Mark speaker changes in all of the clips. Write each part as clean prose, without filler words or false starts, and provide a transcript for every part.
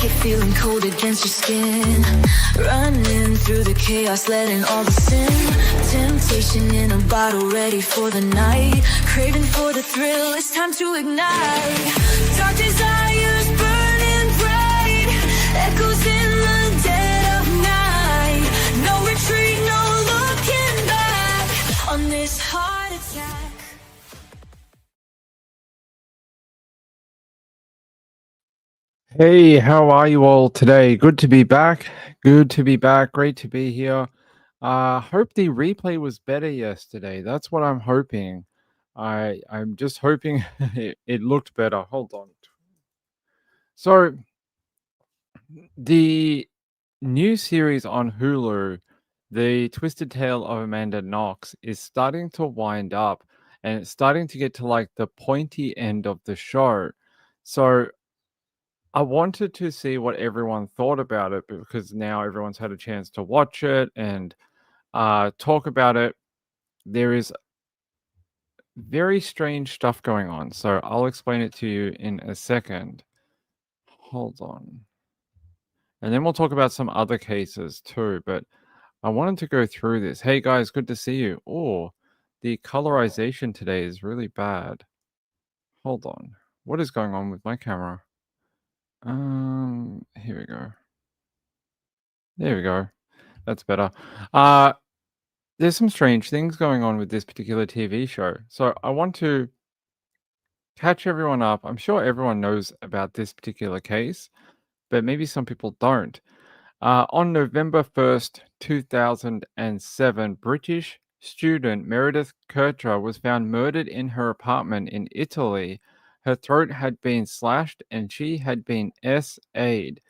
Speaker 1: like it feeling cold against your skin. Running through the chaos, letting all the sin. Temptation in a bottle, ready for the night. Craving for the thrill, it's time to ignite. Dark desires burning bright. Echoes in the dead of night. No retreat, no looking back on this heart attack.
Speaker 2: Hey, how are you all today? Good to be back. Good to be back. Great to be here. Hope the replay was better yesterday. That's what I'm hoping. I'm just hoping it looked better. Hold on. So the new series on Hulu, The Twisted Tale of Amanda Knox, is starting to wind up, and it's starting to get to like the pointy end of the show. So I wanted to see what everyone thought about it because now everyone's had a chance to watch it and talk about it. There is very strange stuff going on, so I'll explain it to you in a second. Hold on. And then we'll talk about some other cases too, but I wanted to go through this. Hey guys, good to see you. Oh, the colorization today is really bad. Hold on. What is going on with my camera? Here we go. There we go. That's better. There's some strange things going on with this particular TV show. So I want to catch everyone up. I'm sure everyone knows about this particular case, but maybe some people don't. On November 1st, 2007, British student Meredith Kercher was found murdered in her apartment in Italy. Her throat had been slashed and she had been SA'd.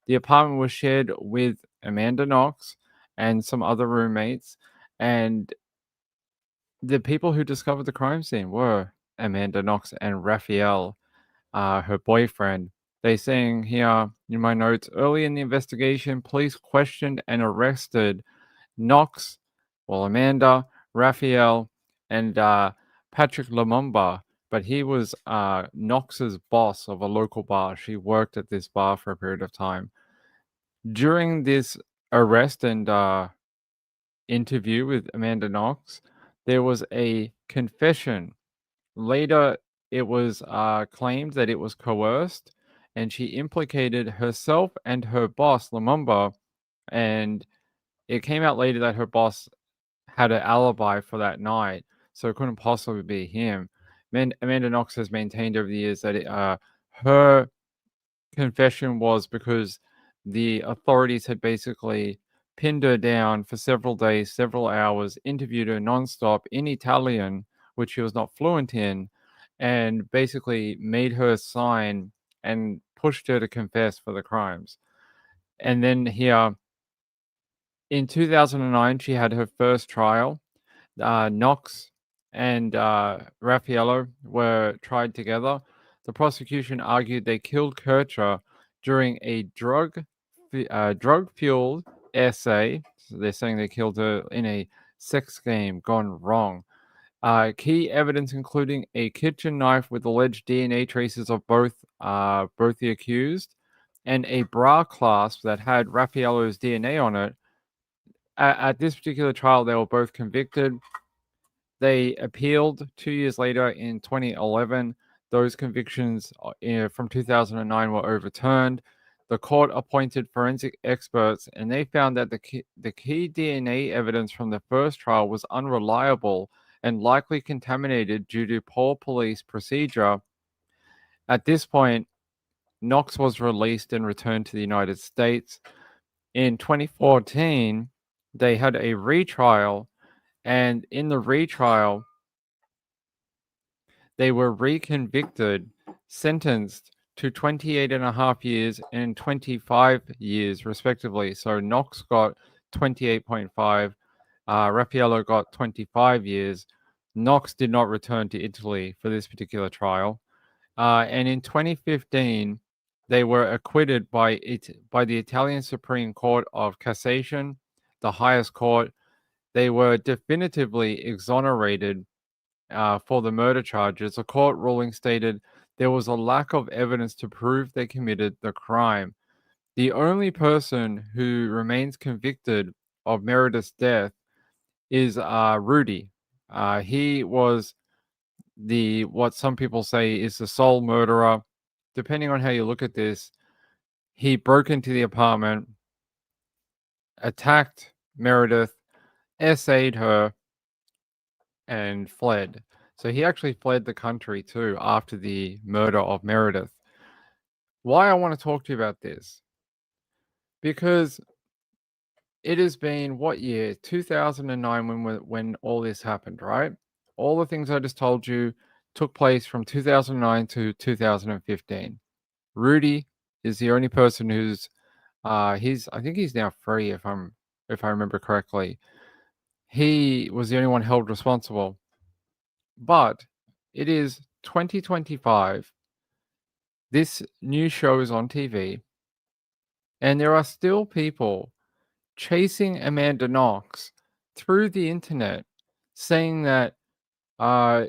Speaker 2: The apartment was shared with Amanda Knox and some other roommates, and the people who discovered the crime scene were Amanda Knox and Raphael, her boyfriend. They saying here in my notes, early in the investigation, police questioned and arrested Knox, Amanda, Raphael, and Patrick Lumumba, but he was Knox's boss of a local bar. She worked at this bar for a period of time. During this arrest and interview with Amanda Knox, there was a confession. Later, it was claimed that it was coerced, and she implicated herself and her boss, Lumumba, and it came out later that her boss had an alibi for that night, so it couldn't possibly be him. Amanda Knox has maintained over the years that her confession was because the authorities had basically pinned her down for several days, several hours, interviewed her nonstop in Italian, which she was not fluent in, and basically made her sign and pushed her to confess for the crimes. And then here, in 2009, she had her first trial. Knox and Raffaello were tried together. The prosecution argued they killed Kircher during a drug-fueled essay. So they're saying they killed her in a sex game gone wrong. Key evidence, including a kitchen knife with alleged DNA traces of both the accused, and a bra clasp that had Raffaello's DNA on it. At this particular trial, they were both convicted. They appealed 2 years later in 2011. Those convictions from 2009 were overturned. The court appointed forensic experts, and they found that the key DNA evidence from the first trial was unreliable and likely contaminated due to poor police procedure. At this point, Knox was released and returned to the United States. In 2014, they had a retrial, and in the retrial, they were reconvicted, sentenced to 28.5 years and 25 years, respectively. So Knox got 28.5, Raffaello got 25 years. Knox did not return to Italy for this particular trial. And in 2015, they were acquitted by the Italian Supreme Court of Cassation, the highest court. They were definitively exonerated for the murder charges. A court ruling stated there was a lack of evidence to prove they committed the crime. The only person who remains convicted of Meredith's death is Rudy. He was what some people say is the sole murderer. Depending on how you look at this, he broke into the apartment, attacked Meredith, essayed her, and fled. So he actually fled the country too after the murder of Meredith. Why I want to talk to you about this? Because it has been what year? 2009 when all this happened, right? All the things I just told you took place from 2009 to 2015. Rudy is the only person who's I think he's now free if I remember correctly. He was the only one held responsible. But it is 2025. This new show is on TV, and there are still people chasing Amanda Knox through the internet, saying that uh,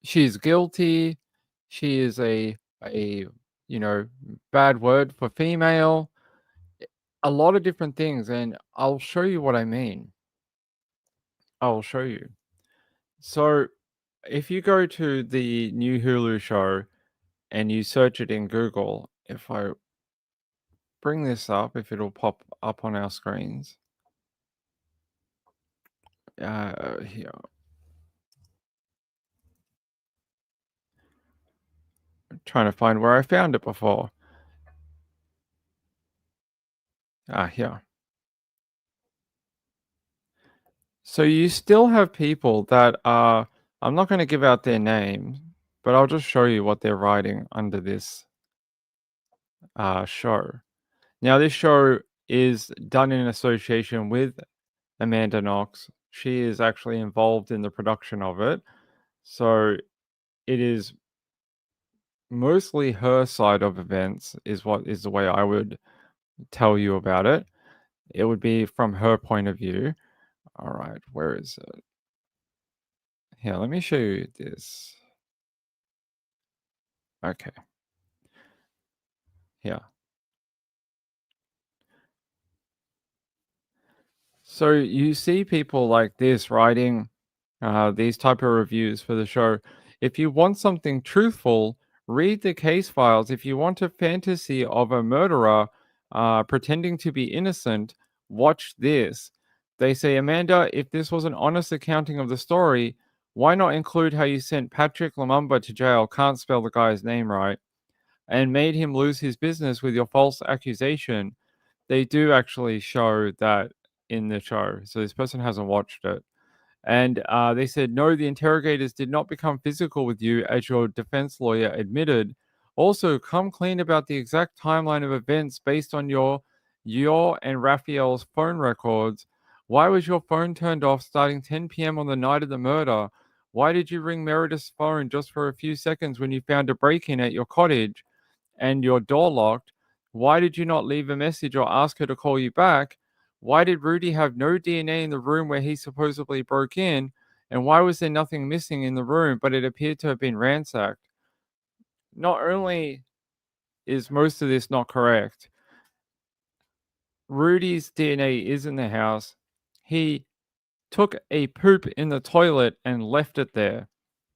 Speaker 2: she's guilty, she is a bad word for female, a lot of different things, and I'll show you what I mean. I'll show you. So, if you go to the new Hulu show and you search it in Google, if I bring this up, if it'll pop up on our screens. Here. I'm trying to find where I found it before. Here. So you still have people that are, I'm not going to give out their names, but I'll just show you what they're writing under this show. Now, this show is done in association with Amanda Knox. She is actually involved in the production of it. So it is mostly her side of events, is what is the way I would tell you about it. It would be from her point of view. All right, where is it? Here, let me show you this. Okay. Here. So you see people like this writing these type of reviews for the show. If you want something truthful, read the case files. If you want a fantasy of a murderer pretending to be innocent, watch this. They say, Amanda, if this was an honest accounting of the story, why not include how you sent Patrick Lumumba to jail, can't spell the guy's name right, and made him lose his business with your false accusation? They do actually show that in the show. So this person hasn't watched it. And they said, no, the interrogators did not become physical with you, as your defense lawyer admitted. Also, come clean about the exact timeline of events based on your and Raphael's phone records. Why was your phone turned off starting 10 p.m. on the night of the murder? Why did you ring Meredith's phone just for a few seconds when you found a break in at your cottage and your door locked? Why did you not leave a message or ask her to call you back? Why did Rudy have no DNA in the room where he supposedly broke in? And why was there nothing missing in the room, but it appeared to have been ransacked? Not only is most of this not correct, Rudy's DNA is in the house. He took a poop in the toilet and left it there.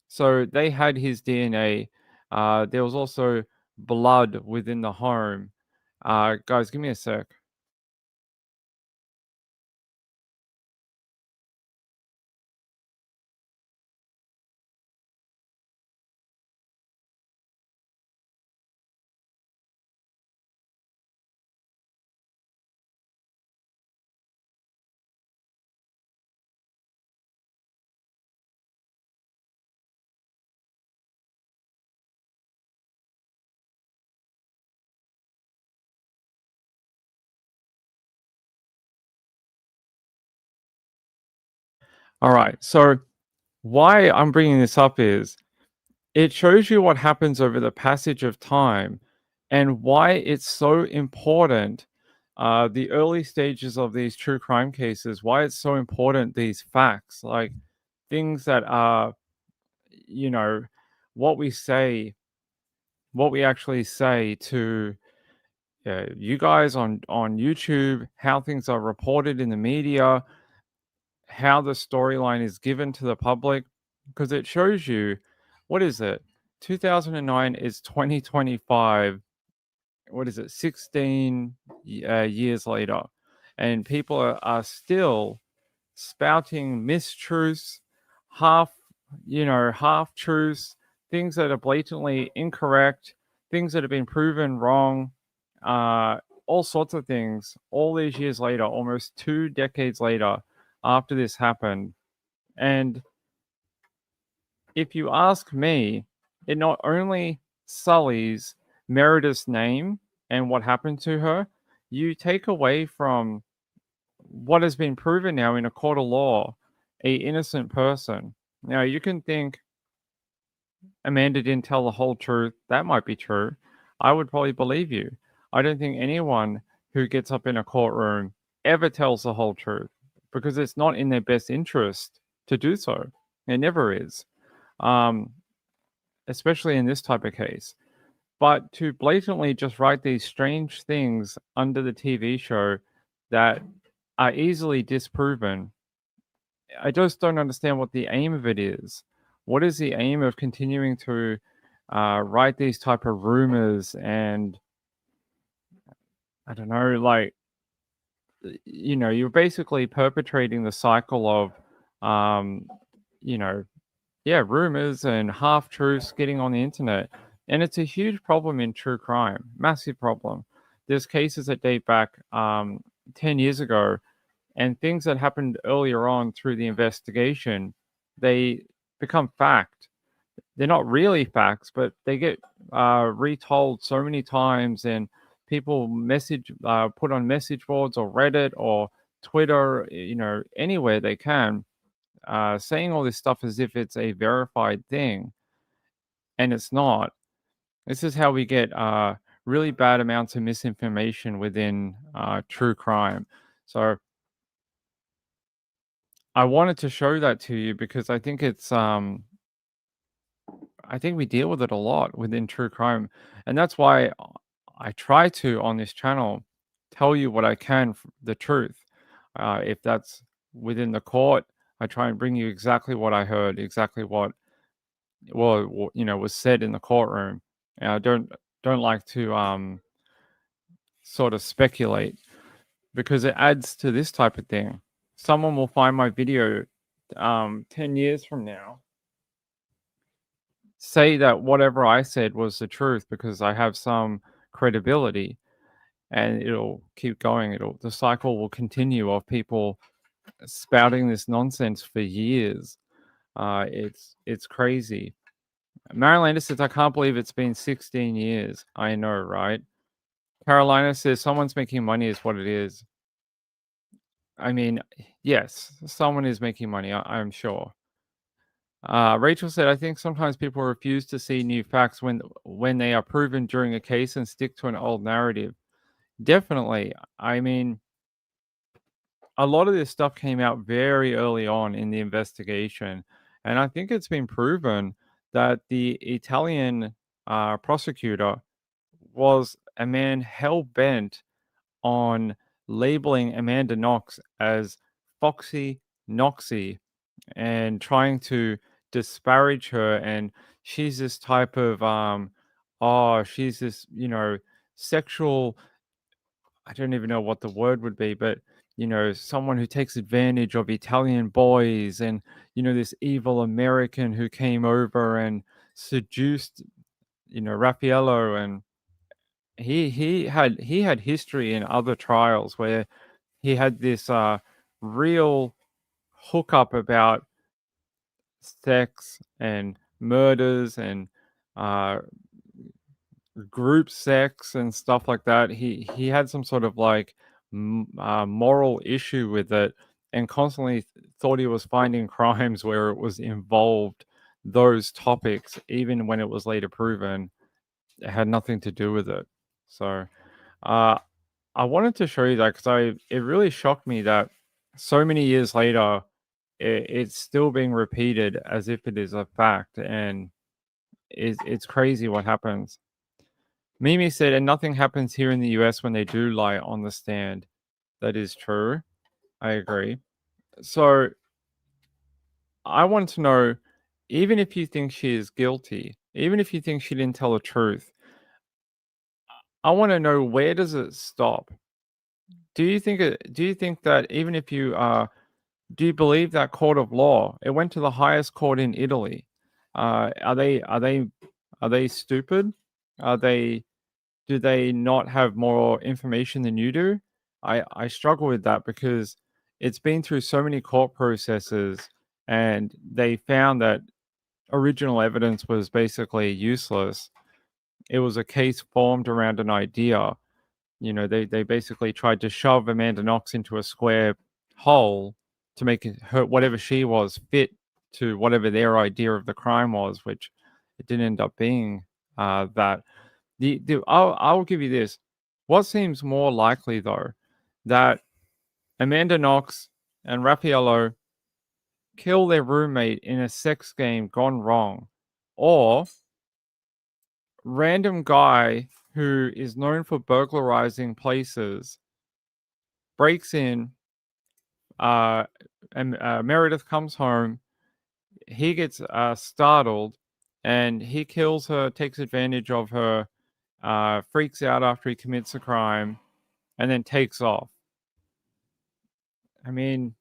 Speaker 2: So they had his DNA. There was also blood within the home. Guys, give me a sec. All right. So why I'm bringing this up is it shows you what happens over the passage of time and why it's so important. The early stages of these true crime cases, why it's so important, these facts, like things that are, you know, what we say, what we actually say to you guys on YouTube, how things are reported in the media, how the storyline is given to the public, because it shows you, what is it? 2009 is 2025. What is it? 16 years later, and people are still spouting mistruths, half, half truths, things that are blatantly incorrect, things that have been proven wrong, uh, all sorts of things. All these years later, almost 2 decades later, after this happened, and if you ask me, it not only sullies Meredith's name and what happened to her, you take away from what has been proven now in a court of law, a innocent person. Now you can think Amanda didn't tell the whole truth. That might be true. I would probably believe you. I don't think anyone who gets up in a courtroom ever tells the whole truth because it's not in their best interest to do so. It never is. Um, Especially in this type of case. But to blatantly just write these strange things under the TV show that are easily disproven, I just don't understand what the aim of it is. What is the aim of continuing to write these type of rumors? And I don't know, like, you're basically perpetrating the cycle of, um, you know, yeah, rumors and half truths getting on the internet. And it's a huge problem in true crime, massive problem. There's cases that date back 10 years ago, and things that happened earlier on through the investigation, they become fact. They're not really facts, but they get retold so many times, and people put on message boards or Reddit or Twitter, anywhere they can, saying all this stuff as if it's a verified thing, and it's not. This is how we get really bad amounts of misinformation within true crime. So I wanted to show that to you because I think I think we deal with it a lot within true crime, and that's why I try to on this channel tell you what I can, the truth. If that's within the court, I try and bring you exactly what I heard, exactly what was said in the courtroom. And I don't like to sort of speculate because it adds to this type of thing. Someone will find my video 10 years from now, say that whatever I said was the truth because I have some credibility, and it'll keep going. The cycle will continue of people spouting this nonsense for years. It's crazy. Marilyn says, I can't believe it's been 16 years. I know, right? Carolina says, someone's making money is what it is. I mean, yes, someone is making money, I'm sure. Rachel said, I think sometimes people refuse to see new facts when they are proven during a case and stick to an old narrative. Definitely. I mean, a lot of this stuff came out very early on in the investigation, and I think it's been proven that the Italian prosecutor was a man hell bent on labeling Amanda Knox as Foxy Knoxy and trying to disparage her. And she's this type of she's this, sexual, I don't even know what the word would be, but someone who takes advantage of Italian boys, and this evil American who came over and seduced Raffaello. And he had history in other trials where he had this real hookup about sex and murders and uh, group sex and stuff like that. He had some sort of like moral issue with it, and constantly thought he was finding crimes where it was involved those topics, even when it was later proven it had nothing to do with it. So uh, I wanted to show you that because it really shocked me that so many years later it's still being repeated as if it is a fact, and it's crazy what happens. Mimi said, and nothing happens here in the US when they do lie on the stand. That is true. I agree. So I want to know, even if you think she is guilty, even if you think she didn't tell the truth, I want to know, where does it stop? Do you think that even if you do you believe that court of law? It went to the highest court in Italy. Are they stupid? Are they Do they not have more information than you do? I struggle with that because it's been through so many court processes, and they found that original evidence was basically useless. It was a case formed around an idea. They basically tried to shove Amanda Knox into a square hole to make her, whatever she was, fit to whatever their idea of the crime was, which it didn't end up being that. I'll give you this. What seems more likely, though, that Amanda Knox and Raffaello kill their roommate in a sex game gone wrong, or random guy who is known for burglarizing places breaks in, and Meredith comes home. He gets startled, and he kills her, takes advantage of her, freaks out after he commits a crime, and then takes off. I mean,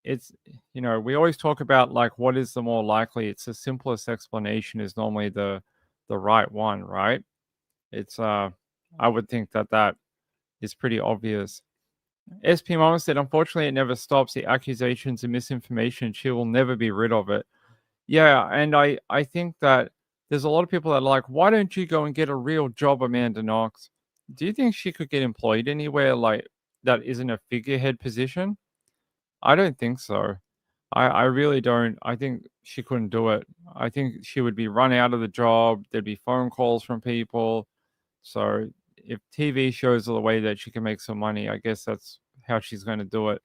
Speaker 2: it's we always talk about, like, what is the more likely. It's the simplest explanation is normally the right one, right? It's I would think that is pretty obvious. SP Mama said, unfortunately, it never stops. The accusations and misinformation, she will never be rid of it. Yeah, and I think that there's a lot of people that are like, why don't you go and get a real job, Amanda Knox? Do you think she could get employed anywhere like that isn't a figurehead position? I don't think so. I really don't. I think she couldn't do it. I think she would be run out of the job. There'd be phone calls from people. So if TV shows are the way that she can make some money, I guess that's how she's going to do it.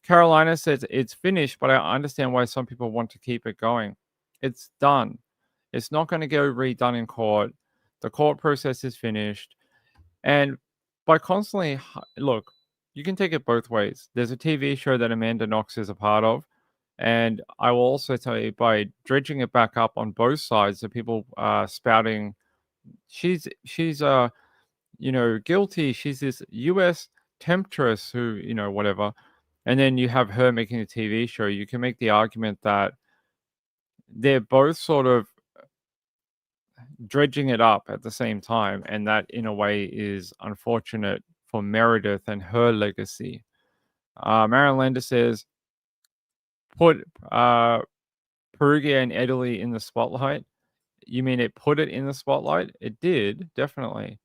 Speaker 2: Carolina says it's finished, but I understand why some people want to keep it going. It's done. It's not going to go redone in court. The court process is finished. And by constantly, look, you can take it both ways. There's a TV show that Amanda Knox is a part of. And I will also tell you, by dredging it back up on both sides, the people spouting, she's guilty. She's this US temptress who, whatever. And then you have her making a TV show. You can make the argument that they're both sort of dredging it up at the same time, and that in a way is unfortunate for Meredith and her legacy. Marilyn Lander says, put Perugia and Italy in the spotlight. You mean it put it in the spotlight? It did, definitely.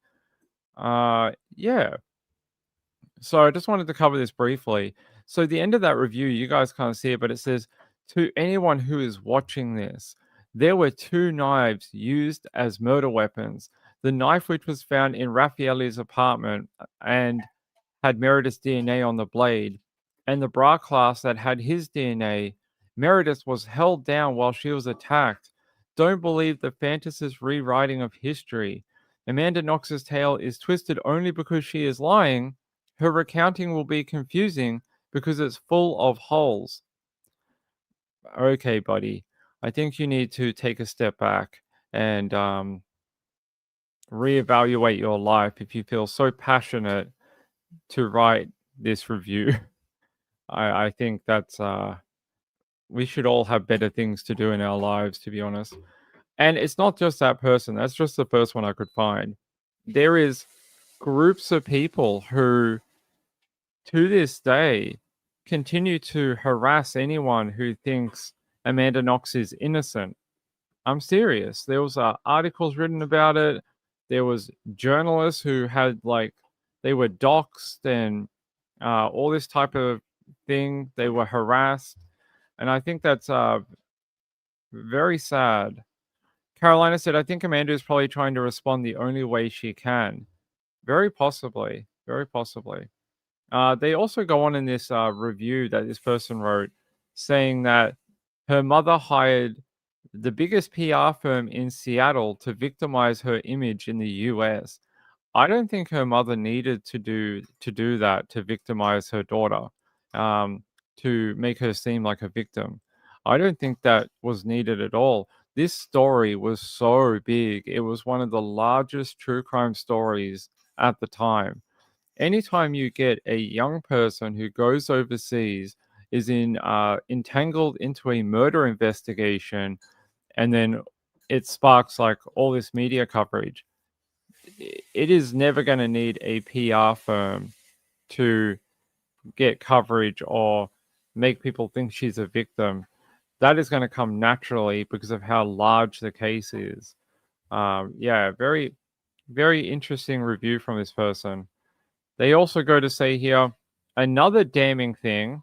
Speaker 2: Yeah. So I just wanted to cover this briefly. So the end of that review, you guys can't see it, but it says, to anyone who is watching this, there were 2 knives used as murder weapons. The knife which was found in Raffaelli's apartment and had Meredith's DNA on the blade, and the bra clasp that had his DNA. Meredith was held down while she was attacked. Don't believe the fantasist rewriting of history. Amanda Knox's tale is twisted only because she is lying. Her recounting will be confusing because it's full of holes. Okay, buddy. I think you need to take a step back and reevaluate your life if you feel so passionate to write this review. I think that's we should all have better things to do in our lives, to be honest. And it's not just that person. That's just the first one I could find. There is groups of people who, to this day, continue to harass anyone who thinks Amanda Knox is innocent. I'm serious. There was articles written about it. There was journalists who had, like, they were doxxed and all this type of thing. They were harassed, and I think that's very sad. Carolina said, I think Amanda is probably trying to respond the only way she can. Very possibly. Very possibly. They also go on in this review that this person wrote saying that her mother hired the biggest PR firm in Seattle to victimize her image in the US. I don't think her mother needed to do that to victimize her daughter, um, to make her seem like a victim. I don't think that was needed at all. This story was so big. It was one of the largest true crime stories at the time. Anytime you get a young person who goes overseas, is entangled into a murder investigation, and then it sparks like all this media coverage, it is never going to need a PR firm to get coverage or make people think she's a victim. That is going to come naturally because of how large the case is. Yeah, very, very interesting review from this person. They also go to say here, another damning thing.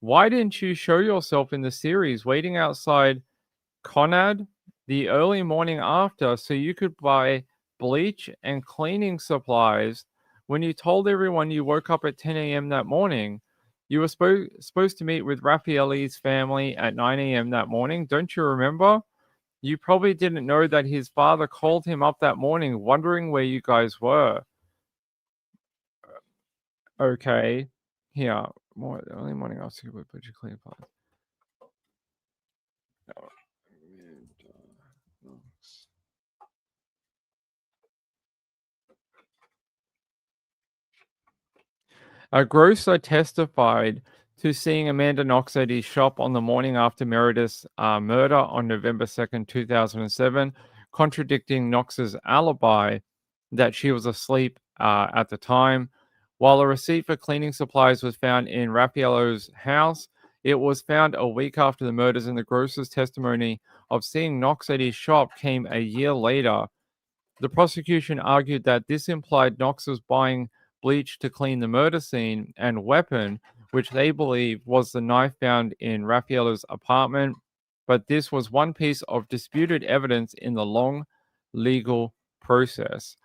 Speaker 2: Why didn't you show yourself in the series waiting outside Conad the early morning after so you could buy bleach and cleaning supplies when you told everyone you woke up at 10 a.m. that morning? You were supposed to meet with Raffaelli's family at 9 a.m. that morning. Don't you remember? You probably didn't know that his father called him up that morning wondering where you guys were. Okay. Here. Early morning after you would put your clean supplies. A grocer testified to seeing Amanda Knox at his shop on the morning after Meredith's murder on November 2nd, 2007, contradicting Knox's alibi that she was asleep at the time. While a receipt for cleaning supplies was found in Raffaello's house, it was found a week after the murders, and the grocer's testimony of seeing Knox at his shop came a year later. The prosecution argued that this implied Knox was buying bleach to clean the murder scene and weapon, which they believe was the knife found in Raffaello's apartment. But this was one piece of disputed evidence in the long legal process.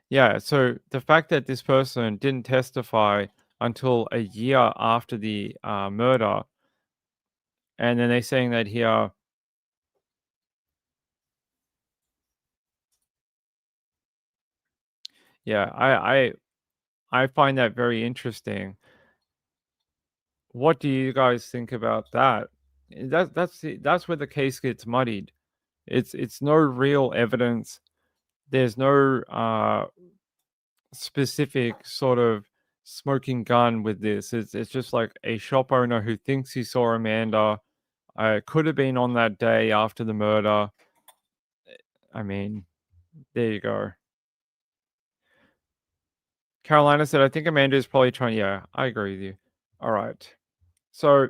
Speaker 2: Yeah, so the fact that this person didn't testify until a year after the murder, and then they're saying that here. Yeah, I find that very interesting. What do you guys think about that? That's where the case gets muddied. It's no real evidence. There's no specific sort of smoking gun with this. It's just like a shop owner who thinks he saw Amanda. Could have been on that day after the murder. I mean, there you go. Carolina said, I think Amanda is probably trying. Yeah, I agree with you. All right. So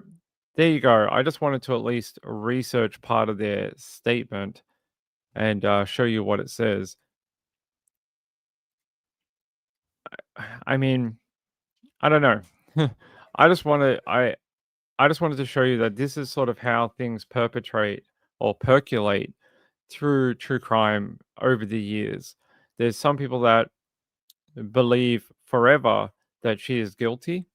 Speaker 2: there you go. I just wanted to at least research part of their statement and show you what it says. I mean, I don't know. I just wanted I just wanted to show you that this is sort of how things perpetrate or percolate through true crime over the years. There's some people that believe forever that she is guilty.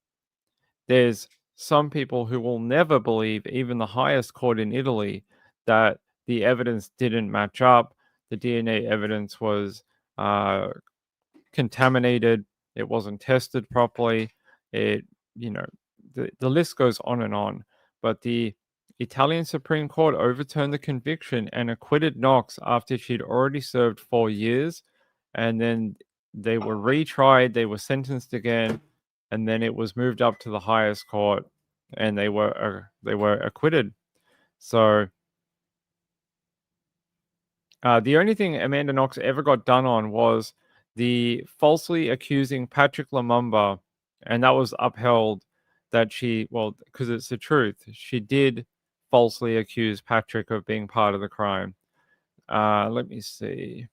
Speaker 2: There's some people who will never believe, even the highest court in Italy, that the evidence didn't match up. The DNA evidence was uh, contaminated. It wasn't tested properly. It, you know, the list goes on and on. But the Italian Supreme Court overturned the conviction and acquitted Knox after she'd already served 4 years. And then they were retried, they were sentenced again, and then it was moved up to the highest court, and they were acquitted. So the only thing Amanda Knox ever got done on was the falsely accusing Patrick Lumumba, and that was upheld. That she, well, because it's the truth, she did falsely accuse Patrick of being part of the crime. Let me see.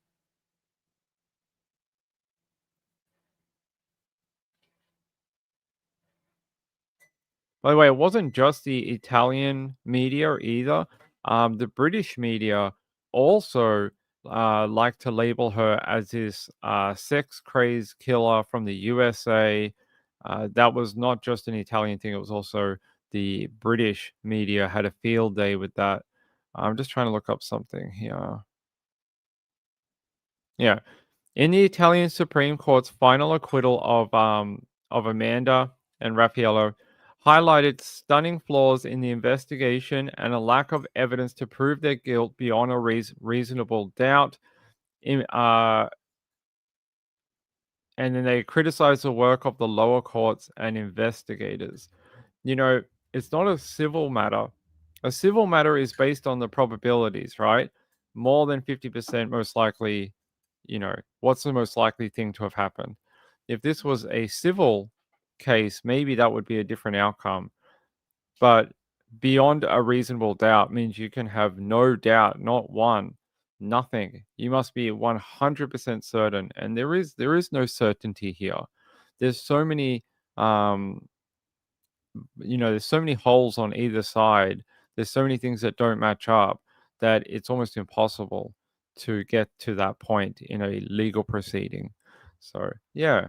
Speaker 2: By the way, it wasn't just the Italian media either. The British media also like to label her as this sex crazed killer from the USA. That was not just an Italian thing; it was also the British media had a field day with that. I'm just trying to look up something here. Yeah. In the Italian Supreme Court's final acquittal of Amanda and Raffaello highlighted stunning flaws in the investigation and a lack of evidence to prove their guilt beyond a reasonable doubt. In, and then they criticized the work of the lower courts and investigators. You know, it's not a civil matter. A civil matter is based on the probabilities, right? More than 50% most likely, what's the most likely thing to have happened? If this was a civil case, maybe that would be a different outcome. But beyond a reasonable doubt means you can have no doubt, not one, nothing. You must be 100% certain, and there is no certainty here. There's so many there's so many holes on either side. There's so many things that don't match up that it's almost impossible to get to that point in a legal proceeding. So yeah,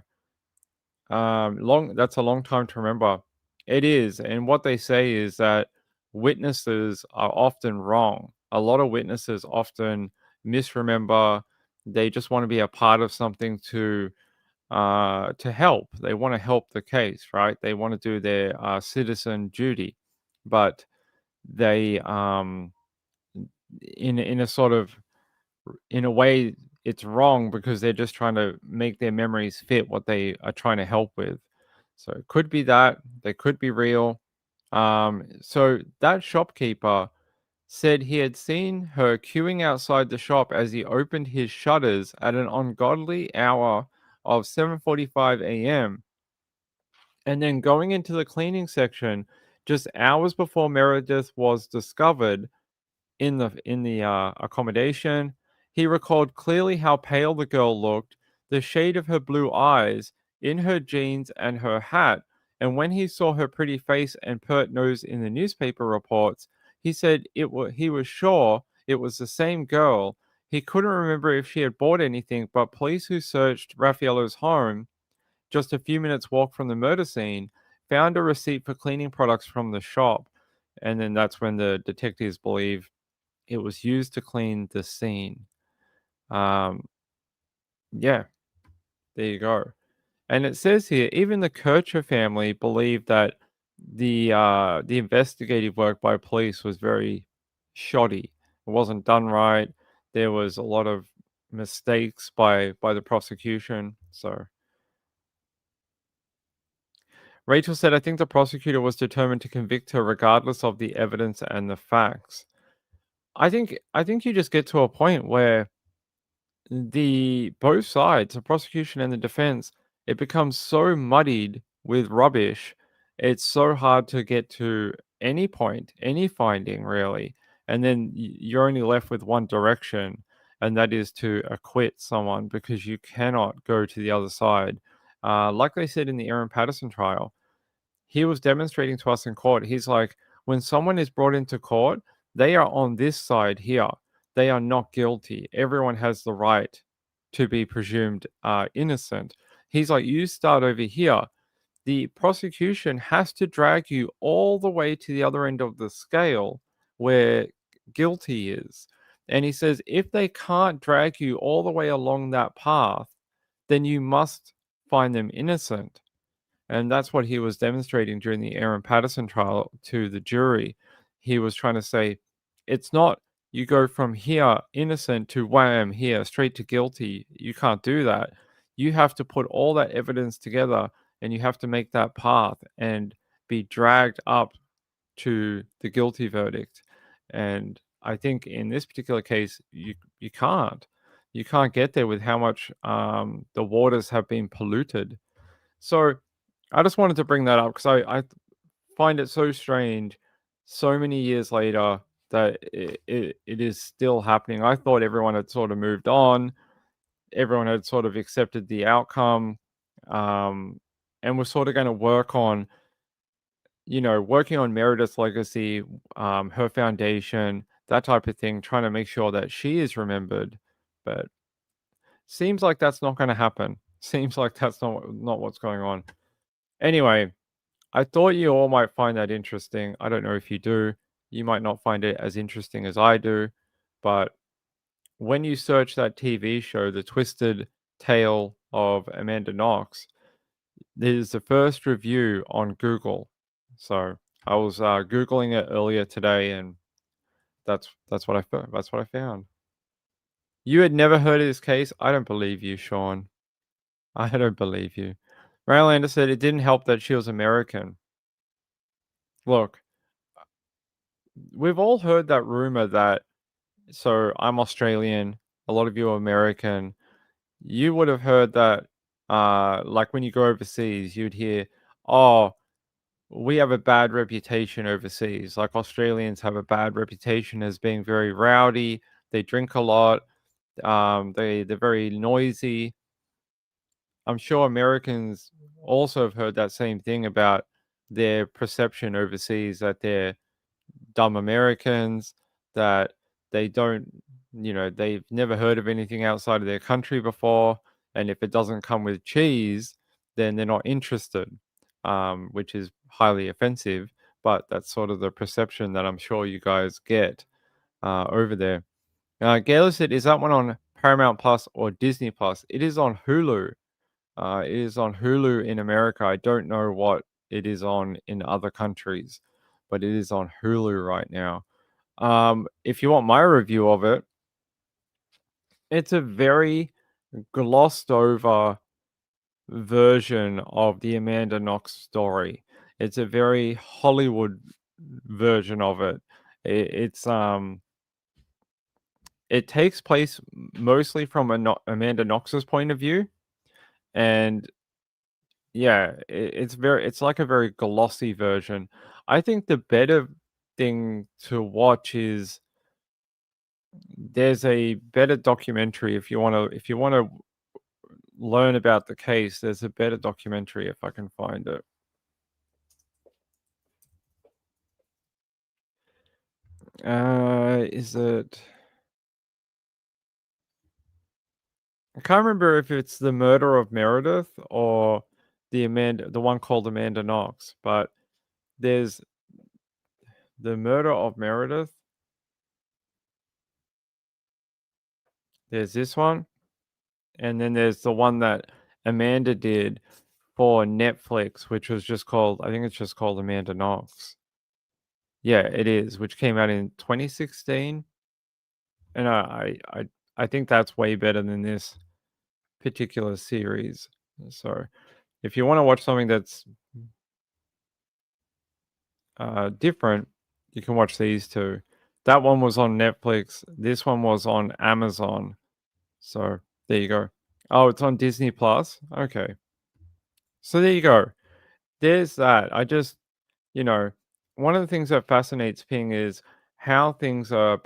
Speaker 2: long that's a long time to remember. It is, and what they say is that witnesses are often wrong. A lot of witnesses often misremember. They just want to be a part of something to help. They want to help the case, right? They want to do their citizen duty, but they in a sort of in a way it's wrong because they're just trying to make their memories fit what they are trying to help with. So it could be that they could be real. So that shopkeeper said he had seen her queuing outside the shop as he opened his shutters at an ungodly hour of 7:45 a.m. and then going into the cleaning section just hours before Meredith was discovered in the accommodation. He recalled clearly how pale the girl looked, the shade of her blue eyes, in her jeans and her hat. And when he saw her pretty face and pert nose in the newspaper reports, he said he was sure it was the same girl. He couldn't remember if she had bought anything, but police who searched Raffaello's home, just a few minutes walk from the murder scene, found a receipt for cleaning products from the shop. And then that's when the detectives believe it was used to clean the scene. Um, yeah, there you go. And it says here, even the Kircher family believed that the investigative work by police was very shoddy. It wasn't done right. There was a lot of mistakes by the prosecution. So Rachel said, I think the prosecutor was determined to convict her regardless of the evidence and the facts. I think you just get to a point where the both sides, the prosecution and the defense, it becomes so muddied with rubbish. It's so hard to get to any point, any finding really. And then you're only left with one direction, and that is to acquit someone because you cannot go to the other side. Like they said in the Aaron Patterson trial, he was demonstrating to us in court. He's like, when someone is brought into court, they are on this side here. They are not guilty. Everyone has the right to be presumed innocent. He's like, you start over here. The prosecution has to drag you all the way to the other end of the scale where guilty is. And he says, if they can't drag you all the way along that path, then you must find them innocent. And that's what he was demonstrating during the Aaron Patterson trial to the jury. He was trying to say, it's not you go from here innocent to wham here straight to guilty. You can't do that. You have to put all that evidence together and you have to make that path and be dragged up to the guilty verdict. And I think in this particular case, you can't. You can't get there with how much the waters have been polluted. So I just wanted to bring that up because I find it so strange so many years later that it is still happening. I thought everyone had sort of moved on, everyone had sort of accepted the outcome, and we're sort of going to working on Meredith's legacy, her foundation, that type of thing, trying to make sure that she is remembered. But seems like that's not going to happen. Seems like that's not what's going on. Anyway, I thought you all might find that interesting. I don't know if you do. You might not find it as interesting as I do, but when you search that TV show, The Twisted Tale of Amanda Knox, there's the first review on Google. So I was Googling it earlier today, and that's what I found. That's what I found. You had never heard of this case? I don't believe you, Sean. I don't believe you. Raylander said it didn't help that she was American. Look, we've all heard that rumor that, so I'm Australian, a lot of you are American. You would have heard that, like when you go overseas, you'd hear, oh, we have a bad reputation overseas. Like Australians have a bad reputation as being very rowdy. They drink a lot. They're very noisy. I'm sure Americans also have heard that same thing about their perception overseas, that they're dumb Americans, that they don't, they've never heard of anything outside of their country before. And if it doesn't come with cheese, then they're not interested, which is highly offensive. But that's sort of the perception that I'm sure you guys get over there. Gaylor said, is that one on Paramount Plus or Disney Plus? It is on Hulu. It is on Hulu in America. I don't know what it is on in other countries, but it is on Hulu right now. If you want my review of it, it's a very glossed over version of the Amanda Knox story. It's a very Hollywood version of it. It takes place mostly from Amanda Knox's point of view, and yeah, it's like a very glossy version. I think the better thing to watch is there's a better documentary if you wanna learn about the case, there's a better documentary if I can find it. Is it I can't remember if it's The Murder of Meredith or the one called Amanda Knox, but there's The Murder of Meredith. There's this one, and then there's the one that Amanda did for Netflix, which was just called I think it's just called Amanda Knox. Yeah, it is, which came out in 2016, and I think that's way better than this particular series. So, if you wanna watch something that's, different, you can watch these 2. That one was on Netflix, this one was on Amazon. So, there you go. Oh, it's on Disney Plus? Okay. So there you go. There's that. You know, one of the things that fascinates Ping is how things are,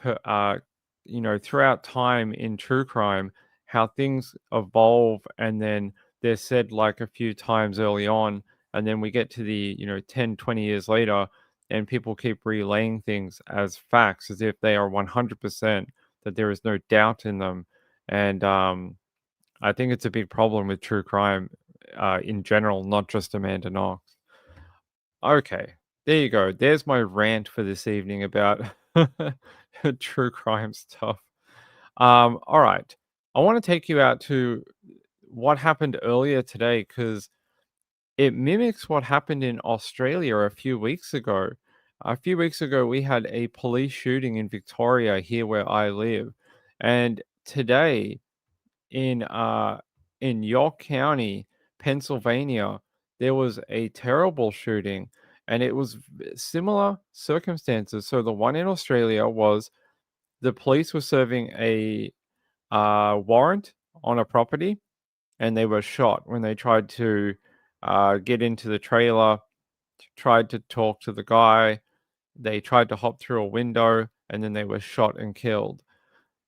Speaker 2: throughout time in true crime, how things evolve and then they're said like a few times early on. And then we get to the, 10, 20 years later, and people keep relaying things as facts as if they are 100%, that there is no doubt in them. And I think it's a big problem with true crime in general, not just Amanda Knox. Okay, there you go. There's my rant for this evening about true crime stuff. All right. I want to take you out to what happened earlier today because it mimics what happened in Australia a few weeks ago. A few weeks ago, we had a police shooting in Victoria, here where I live. And today, in York County, Pennsylvania, there was a terrible shooting, and it was similar circumstances. So the one in Australia was the police were serving a warrant on a property, and they were shot when they tried to get into the trailer, tried to talk to the guy. They tried to hop through a window, and then they were shot and killed.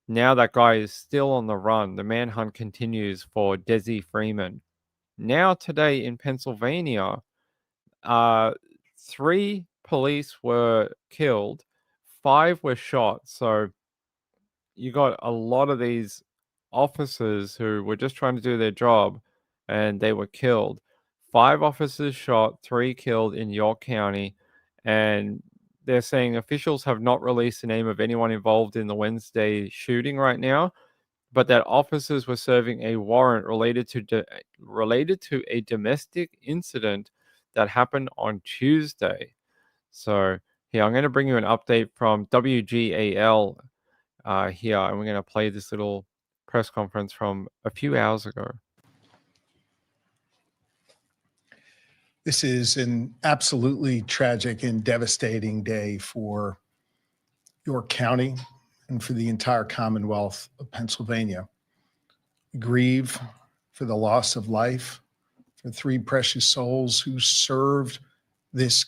Speaker 2: Now that guy is still on the run. The manhunt continues for Desi Freeman. Now, today in Pennsylvania, uh, 3 police were killed, 5 were shot. So you got a lot of these officers who were just trying to do their job and they were killed. 5 officers shot, 3 killed in York County, and they're saying officials have not released the name of anyone involved in the Wednesday shooting right now, but that officers were serving a warrant related to a domestic incident that happened on Tuesday. So here, I'm going to bring you an update from WGAL here, and we're going to play this little press conference from a few hours ago.
Speaker 3: This is an absolutely tragic and devastating day for York County and for the entire Commonwealth of Pennsylvania. We grieve for the loss of life for 3 precious souls who served this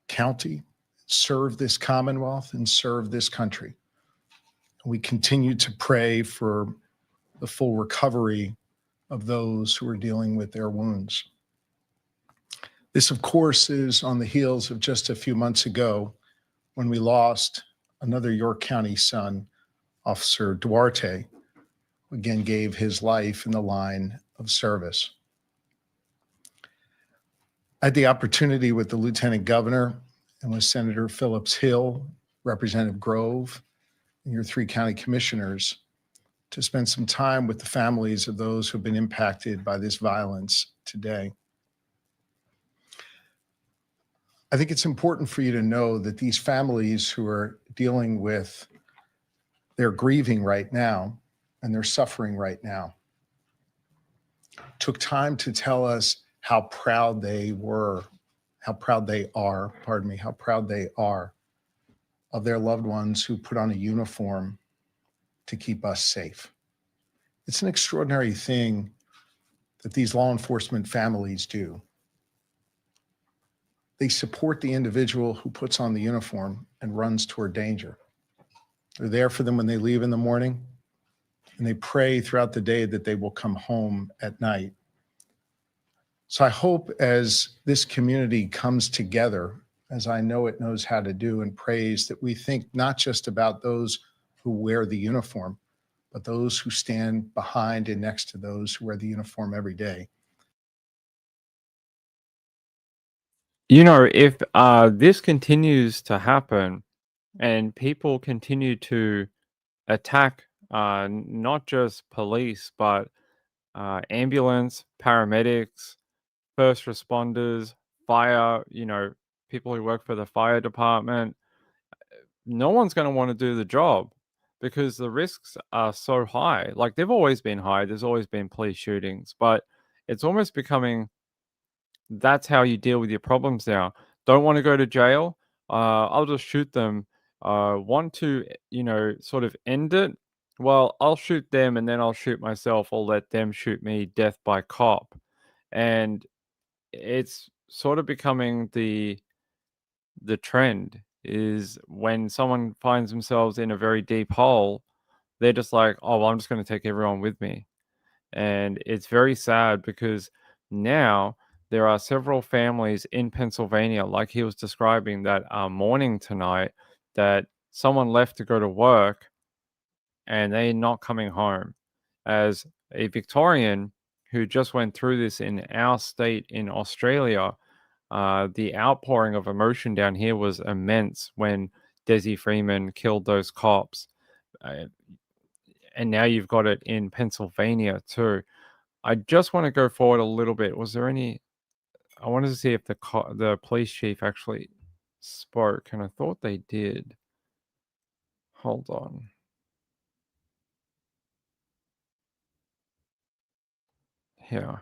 Speaker 3: county, served this Commonwealth, and served this country. We continue to pray for the full recovery of those who are dealing with their wounds. This, of course, is on the heels of just a few months ago when we lost another York County son, Officer Duarte, who again gave his life in the line of service. I had the opportunity with the Lieutenant Governor and with Senator Phillips Hill, Representative Grove, and your 3 county commissioners to spend some time with the families of those who have been impacted by this violence today. I think it's important for you to know that these families who are dealing with their grieving right now and their suffering right now took time to tell us how proud they are of their loved ones who put on a uniform to keep us safe. It's an extraordinary thing that these law enforcement families do. They support the individual who puts on the uniform and runs toward danger. They're there for them when they leave in the morning, and they pray throughout the day that they will come home at night. So I hope as this community comes together, as I know it knows how to do, and prays, that we think not just about those who wear the uniform, but those who stand behind and next to those who wear the uniform every day.
Speaker 2: You know, if this continues to happen and people continue to attack not just police, but ambulance, paramedics, first responders, fire, people who work for the fire department, no one's going to want to do the job because the risks are so high. Like, they've always been high. There's always been police shootings, but it's almost becoming that's how you deal with your problems now. Don't want to go to jail? I'll just shoot them. Want to, sort of end it? Well, I'll shoot them and then I'll shoot myself or let them shoot me, death by cop. And it's sort of becoming the trend is when someone finds themselves in a very deep hole, they're just like, oh, well, I'm just going to take everyone with me. And it's very sad because now there are several families in Pennsylvania, like he was describing, that are mourning tonight that someone left to go to work and they're not coming home. As a Victorian who just went through this in our state in Australia, the outpouring of emotion down here was immense when Desi Freeman killed those cops. And now you've got it in Pennsylvania too. I just want to go forward a little bit. Was there any... I wanted to see if the police chief actually spoke, and I thought they did. Hold on. Here.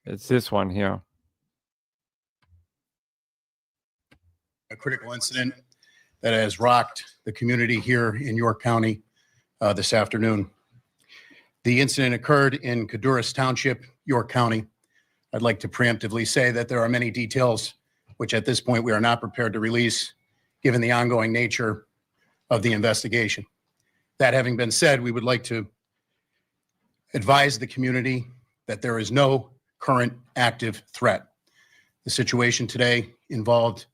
Speaker 2: It's this one here.
Speaker 4: A critical incident that has rocked the community here in York County this afternoon. The incident occurred in Caduras Township, York County. I'd like to preemptively say that there are many details which at this point we are not prepared to release given the ongoing nature of the investigation. That having been said, we would like to advise the community that there is no current active threat. The situation today involved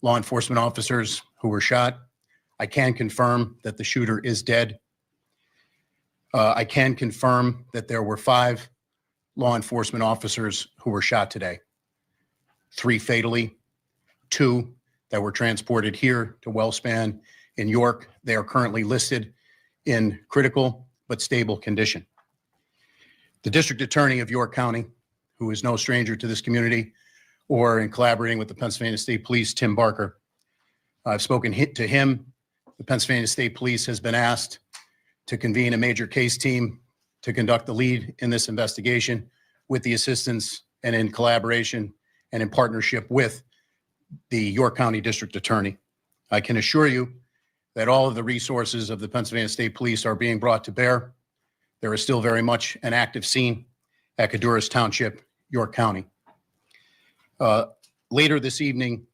Speaker 4: law enforcement officers who were shot. I can confirm that the shooter is dead. I can confirm that there were 5 law enforcement officers who were shot today. 3 fatally, 2 that were transported here to Wellspan in York. They are currently listed in critical but stable condition. The District Attorney of York County, who is no stranger to this community, or in collaborating with the Pennsylvania State Police, Tim Barker, I've spoken to him. The Pennsylvania State Police has been asked to convene a major case team to conduct the lead in this investigation with the assistance and in collaboration and in partnership with the York County District Attorney. I can assure you that all of the resources of the Pennsylvania State Police are being brought to bear. There is still very much an active scene at Codurus Township, York County. Later this evening,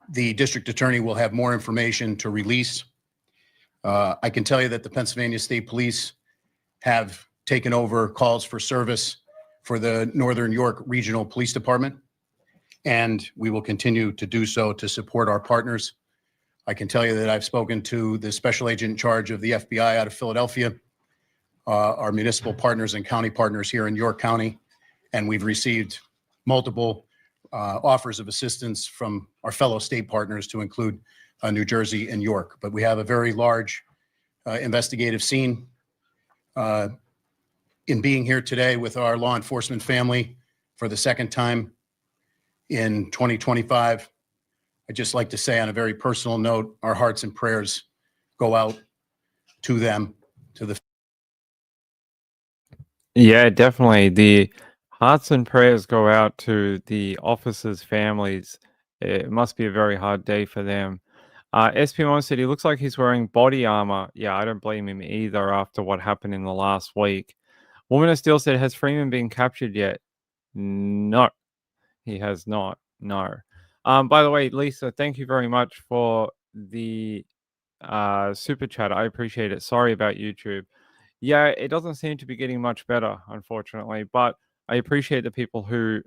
Speaker 4: the District Attorney will have more information to release. I can tell you that the Pennsylvania State Police have taken over calls for service for the Northern York Regional Police Department, and we will continue to do so to support our partners. I can tell you that I've spoken to the special agent in charge of the FBI out of Philadelphia, our municipal partners and county partners here in York County, and we've received multiple offers of assistance from our fellow state partners to include New Jersey and York. But we have a very large investigative scene. In being here today with our law enforcement family for the second time in 2025, I'd just like to say on a very personal note, our hearts and prayers go out to them, to the
Speaker 2: Yeah, definitely. The hearts and prayers go out to the officers' families. It must be a very hard day for them. SP1 said he looks like he's wearing body armor. Yeah, I don't blame him either after what happened in the last week. Woman of Steel said, has Freeman been captured yet? No, he has not. No. By the way, Lisa, thank you very much for the super chat. I appreciate it. Sorry about YouTube. Yeah, it doesn't seem to be getting much better, unfortunately, but I appreciate the people who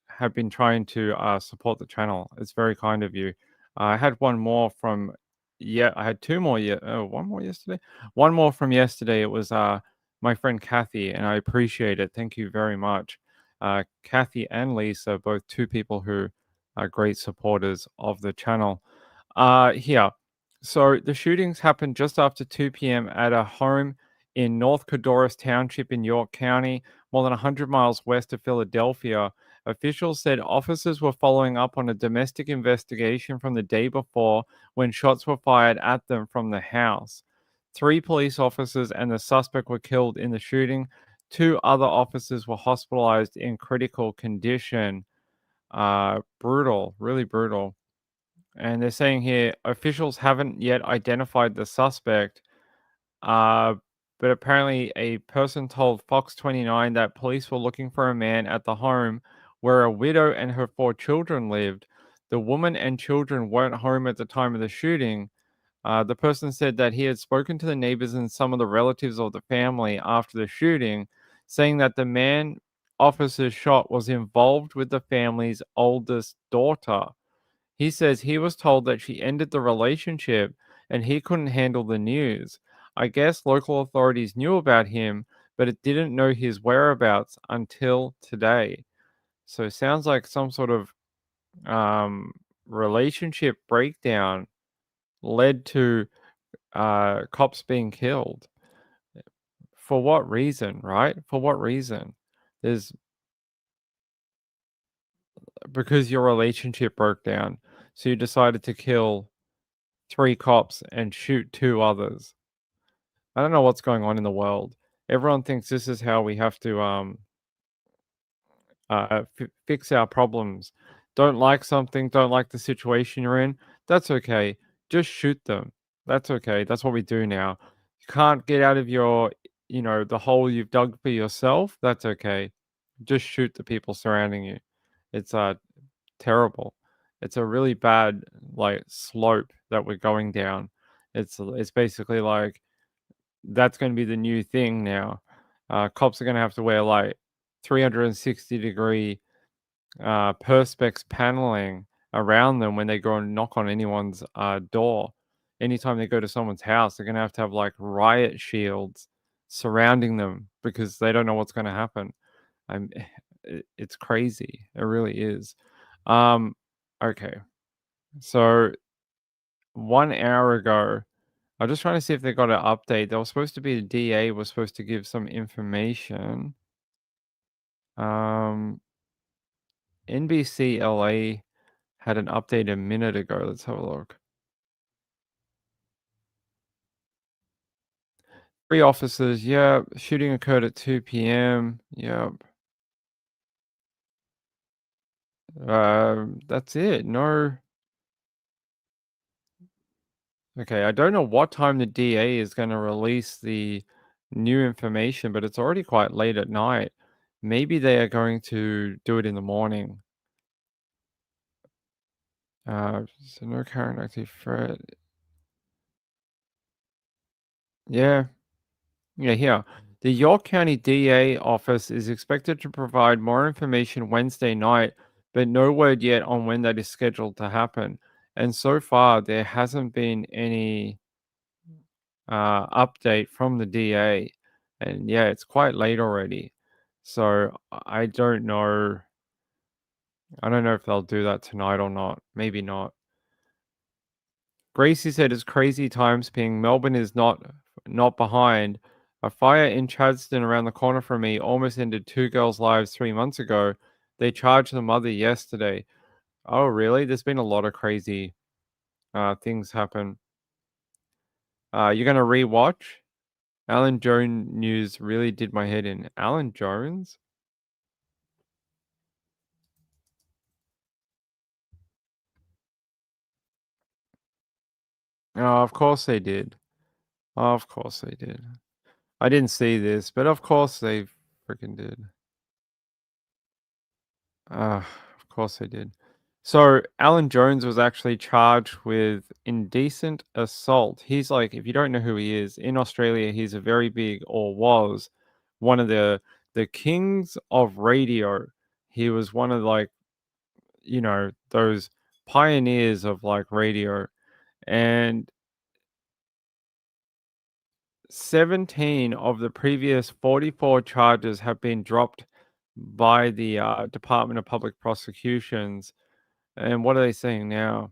Speaker 2: have been trying to support the channel. It's very kind of you. I had one more from, I had 2 more, one more yesterday? One more from yesterday. It was my friend Kathy, and I appreciate it. Thank you very much. Kathy and Lisa, both 2 people who are great supporters of the channel. Here. So the shootings happened just after 2 p.m. at a home in North Codurus Township in York County, more than 100 miles west of Philadelphia. Officials said officers were following up on a domestic investigation from the day before when shots were fired at them from the house. 3 police officers and the suspect were killed in the shooting. 2 other officers were hospitalized in critical condition. Brutal, really brutal. And they're saying here, officials haven't yet identified the suspect. But apparently a person told Fox 29 that police were looking for a man at the home where a widow and her 4 children lived. The woman and children weren't home at the time of the shooting. The person said that he had spoken to the neighbors and some of the relatives of the family after the shooting, saying that the man officers shot was involved with the family's oldest daughter. He says he was told that she ended the relationship and he couldn't handle the news. I guess local authorities knew about him, but it didn't know his whereabouts until today. So it sounds like some sort of relationship breakdown led to cops being killed. For what reason, right? For what reason? Because your relationship broke down. So you decided to kill 3 cops and shoot 2 others. I don't know what's going on in the world. Everyone thinks this is how we have to fix our problems. Don't like something, don't like the situation you're in. That's okay. Just shoot them. That's okay. That's what we do now. You can't get out of your, the hole you've dug for yourself. That's okay. Just shoot the people surrounding you. It's terrible. It's a really bad slope that we're going down. It's basically like that's going to be the new thing now. Cops are going to have to wear 360-degree perspex paneling around them when they go and knock on anyone's door. Anytime they go to someone's house, they're going to have riot shields surrounding them because they don't know what's going to happen. It's crazy. It really is. Okay. So 1 hour ago, I'm just trying to see if they got an update. They were supposed to be the DA was supposed to give some information. NBC LA had an update a minute ago. Let's have a look. 3 officers. Yep. Shooting occurred at 2 p.m. Yep. That's it. No. Okay, I don't know what time the DA is going to release the new information, but it's already quite late at night. Maybe they are going to do it in the morning. So no current active threat. Yeah. Yeah, here. The York County DA office is expected to provide more information Wednesday night, but no word yet on when that is scheduled to happen. And so far, there hasn't been any update from the DA. And yeah, it's quite late already. So I don't know. I don't know if they'll do that tonight or not. Maybe not. Gracie said it's crazy times being Melbourne is not behind. A fire in Chadstone around the corner from me almost ended 2 girls' lives 3 months ago. They charged the mother yesterday. Oh, really? There's been a lot of crazy things happen. You're gonna rewatch? Alan Jones news really did my head in. Alan Jones? Oh, of course they did. Of course they did. I didn't see this, but of course they freaking did. Of course they did. So Alan Jones was actually charged with indecent assault. He's like, if you don't know who he is, in Australia, he's a very big, or was one of the kings of radio. He was one of like, those pioneers of like radio. And 17 of the previous 44 charges have been dropped by the Department of Public Prosecutions. And what are they saying now?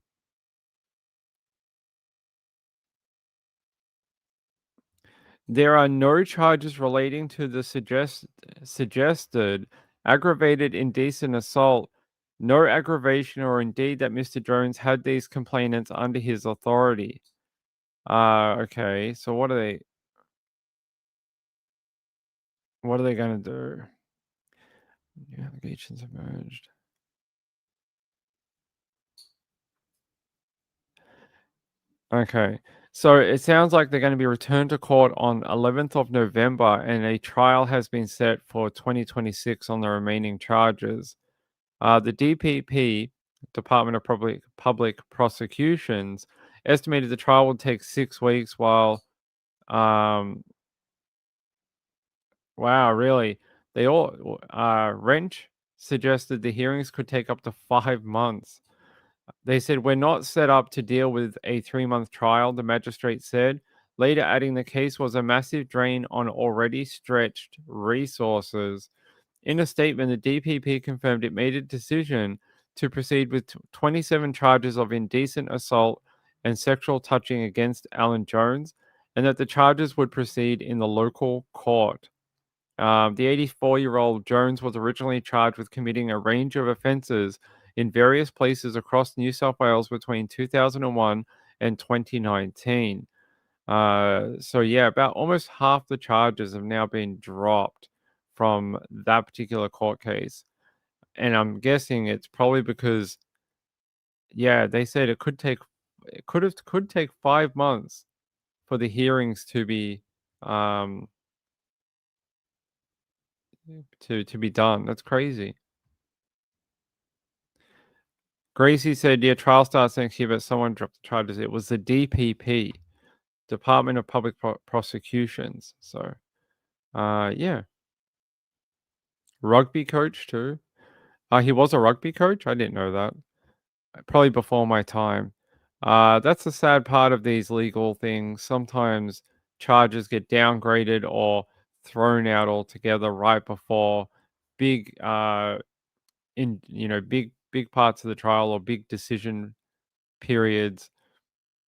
Speaker 2: There are no charges relating to the suggested aggravated indecent assault. No aggravation or indeed that Mr. Jones had these complainants under his authority. Okay. So what are they going to do? New allegations emerged. Okay. So it sounds like they're going to be returned to court on 11th of November, and a trial has been set for 2026 on the remaining charges. The DPP, Department of Public Prosecutions, estimated the trial would take 6 weeks, while wow, really? They all Wrench suggested the hearings could take up to 5 months. They said, "We're not set up to deal with a 3-month trial," the magistrate said, later adding the case was a massive drain on already stretched resources. In a statement, the DPP confirmed it made a decision to proceed with 27 charges of indecent assault and sexual touching against Alan Jones, and that the charges would proceed in the local court. The 84-year-old Jones was originally charged with committing a range of offences in various places across New South Wales between 2001 and 2019. So yeah, about almost half the charges have now been dropped from that particular court case. And I'm guessing it's probably because, yeah, they said could take 5 months for the hearings to be to be done. That's crazy. Gracie said, "Yeah, trial starts next year, but someone dropped the charges." It was the DPP, Department of Public Prosecutions. So, yeah, rugby coach too. He was a rugby coach. I didn't know that. Probably before my time. That's the sad part of these legal things. Sometimes charges get downgraded or thrown out altogether right before big big parts of the trial or big decision periods,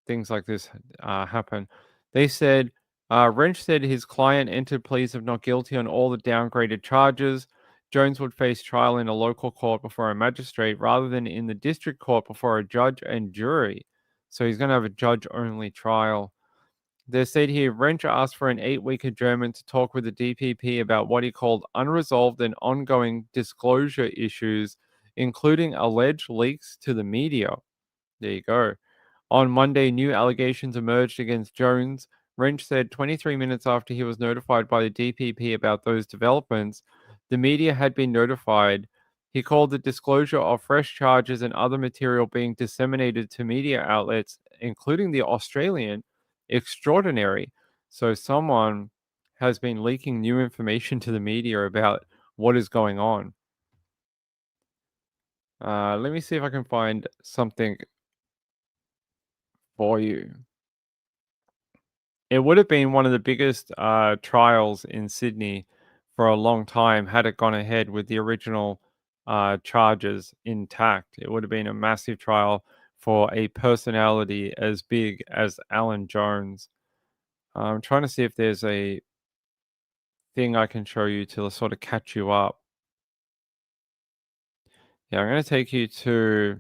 Speaker 2: things like this happen. They said Wrench said his client entered pleas of not guilty on all the downgraded charges. Jones would face trial in a local court before a magistrate rather than in the district court before a judge and jury. So he's going to have a judge-only trial. They said here, Wrench asked for an 8-week adjournment to talk with the DPP about what he called unresolved and ongoing disclosure issues, including alleged leaks to the media. There you go. On Monday, new allegations emerged against Jones. Wrench said 23 minutes after he was notified by the DPP about those developments, the media had been notified. He called the disclosure of fresh charges and other material being disseminated to media outlets, including the Australian, extraordinary. So someone has been leaking new information to the media about what is going on. Let me see if I can find something for you. It would have been one of the biggest trials in Sydney for a long time had it gone ahead with the original charges intact. It would have been a massive trial for a personality as big as Alan Jones. I'm trying to see if there's a thing I can show you to sort of catch you up. Yeah, I'm going to take you to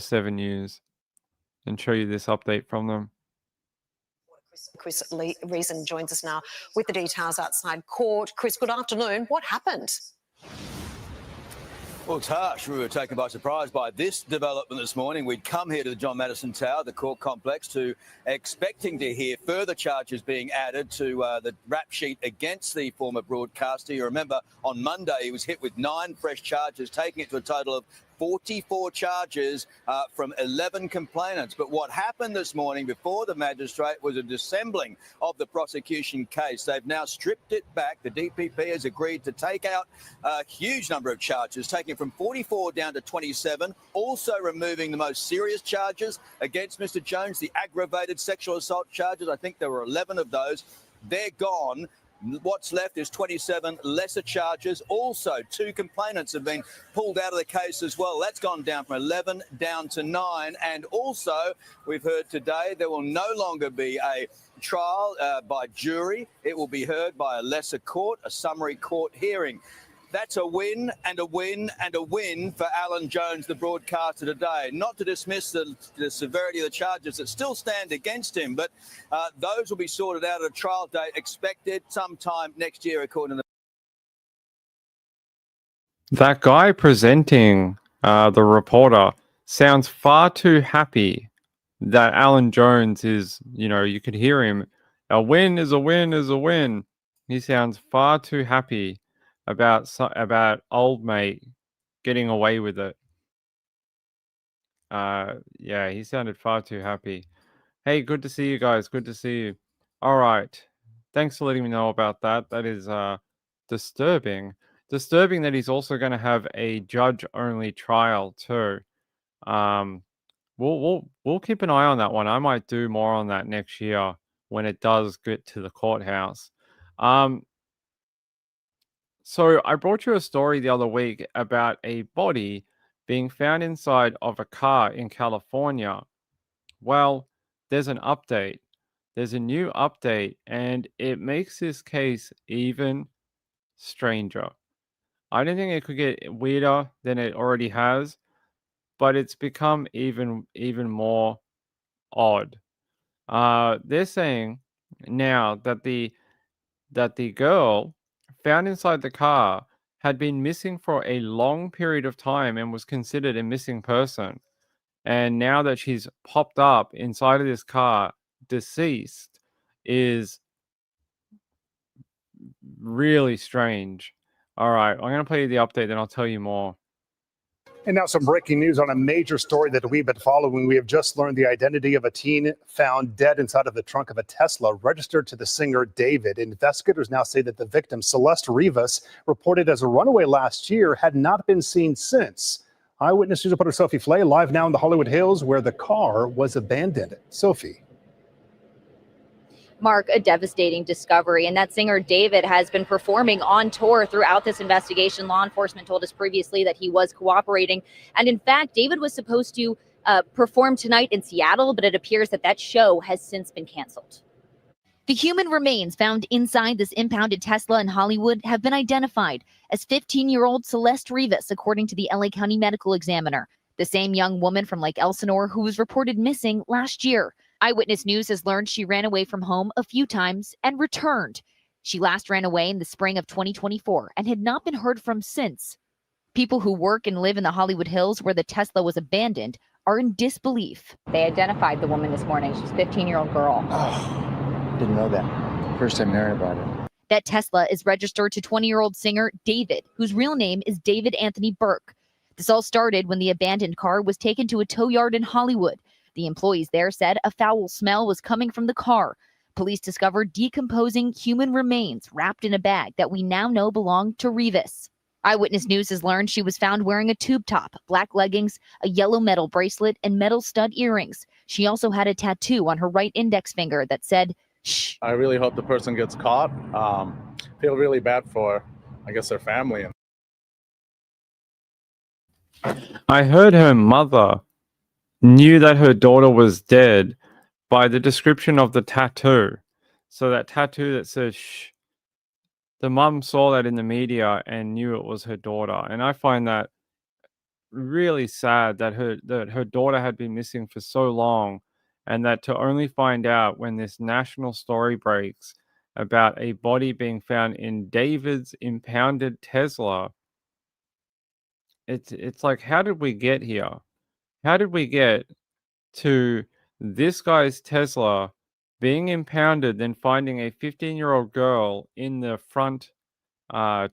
Speaker 2: 7 News and show you this update from them.
Speaker 5: Chris Reason joins us now with the details outside court. Chris, good afternoon. What happened?
Speaker 6: Well, it's harsh. We were taken by surprise by this development this morning. We'd come here to the John Maddison Tower, the court complex, to expecting to hear further charges being added to the rap sheet against the former broadcaster. You remember on Monday he was hit with 9 fresh charges, taking it to a total of 44 charges from 11 complainants. But what happened this morning before the magistrate was a dissembling of the prosecution case. They've now stripped it back. The DPP has agreed to take out a huge number of charges, taking it from 44 down to 27, also removing the most serious charges against Mr. Jones, the aggravated sexual assault charges. I think there were 11 of those. They're gone. What's left is 27 lesser charges. Also, 2 complainants have been pulled out of the case as well. That's gone down from 11 down to 9. And also, we've heard today there will no longer be a trial by jury. It will be heard by a lesser court, a summary court hearing. That's a win and a win and a win for Alan Jones, the broadcaster, today. Not to dismiss the severity of the charges that still stand against him, but those will be sorted out at a trial date expected sometime next year, according to
Speaker 2: That guy presenting the reporter sounds far too happy that Alan Jones is, you could hear him. A win is a win is a win. He sounds far too happy about old mate getting away with it. Yeah, he sounded far too happy. Hey, good to see you guys. Good to see you. All right. Thanks for letting me know about that. That is disturbing. Disturbing that he's also going to have a judge-only trial too. We'll keep an eye on that one. I might do more on that next year when it does get to the courthouse. So I brought you a story the other week about a body being found inside of a car in California. Well, there's an update. There's a new update, and it makes this case even stranger. I don't think it could get weirder than it already has, but it's become even more odd. They're saying now that the girl found inside the car had been missing for a long period of time and was considered a missing person. And now that she's popped up inside of this car, deceased, is really strange. All right, I'm going to play you the update, then I'll tell you more.
Speaker 7: And now some breaking news on a major story that we've been following. We have just learned the identity of a teen found dead inside of the trunk of a Tesla registered to the singer David. Investigators now say that the victim, Celeste Rivas, reported as a runaway last year, had not been seen since. Eyewitness News reporter Sophie Flay live now in the Hollywood Hills where the car was abandoned. Sophie.
Speaker 8: Mark, a devastating discovery. And that singer David has been performing on tour throughout this investigation. Law enforcement told us previously that he was cooperating. And in fact, David was supposed to perform tonight in Seattle, but it appears that that show has since been canceled. The human remains found inside this impounded Tesla in Hollywood have been identified as 15-year-old Celeste Rivas, according to the LA County Medical Examiner, the same young woman from Lake Elsinore who was reported missing last year. Eyewitness News has learned she ran away from home a few times and returned. She last ran away in the spring of 2024 and had not been heard from since. People who work and live in the Hollywood Hills where the Tesla was abandoned are in disbelief. They identified the woman this morning. She's a 15-year-old girl.
Speaker 9: Oh, didn't know that. First time hearing about it.
Speaker 8: That Tesla is registered to 20-year-old singer David, whose real name is David Anthony Burke. This all started when the abandoned car was taken to a tow yard in Hollywood. The employees there said a foul smell was coming from the car. Police discovered decomposing human remains wrapped in a bag that we now know belonged to Rivas. Eyewitness News has learned she was found wearing a tube top, black leggings, a yellow metal bracelet, and metal stud earrings. She also had a tattoo on her right index finger that said, "Shh."
Speaker 10: I really hope the person gets caught. Feel really bad for, I guess, their family.
Speaker 2: I heard her mother knew that her daughter was dead by the description of the tattoo. So that tattoo that says "shh," the mum saw that in the media and knew it was her daughter. And I find that really sad that her daughter had been missing for so long, and that to only find out when this national story breaks about a body being found in David's impounded Tesla. It's like, how did we get here? How did we get to this guy's Tesla being impounded, then finding a 15-year-old girl in the front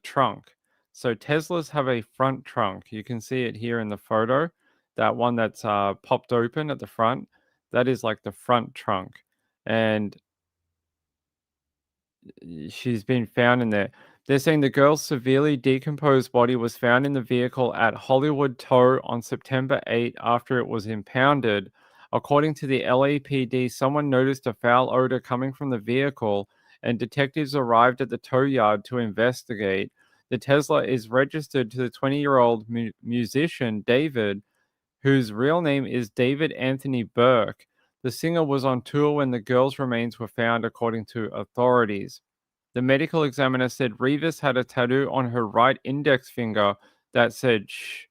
Speaker 2: trunk? So Teslas have a front trunk. You can see it here in the photo. That one that's popped open at the front, that is like the front trunk. And she's been found in there. They're saying the girl's severely decomposed body was found in the vehicle at Hollywood Tow on September 8 after it was impounded. According to the LAPD, someone noticed a foul odor coming from the vehicle, and detectives arrived at the tow yard to investigate. The Tesla is registered to the 20-year-old musician David, whose real name is David Anthony Burke. The singer was on tour when the girl's remains were found, according to authorities. The medical examiner said Rivas had a tattoo on her right index finger that said "shh,"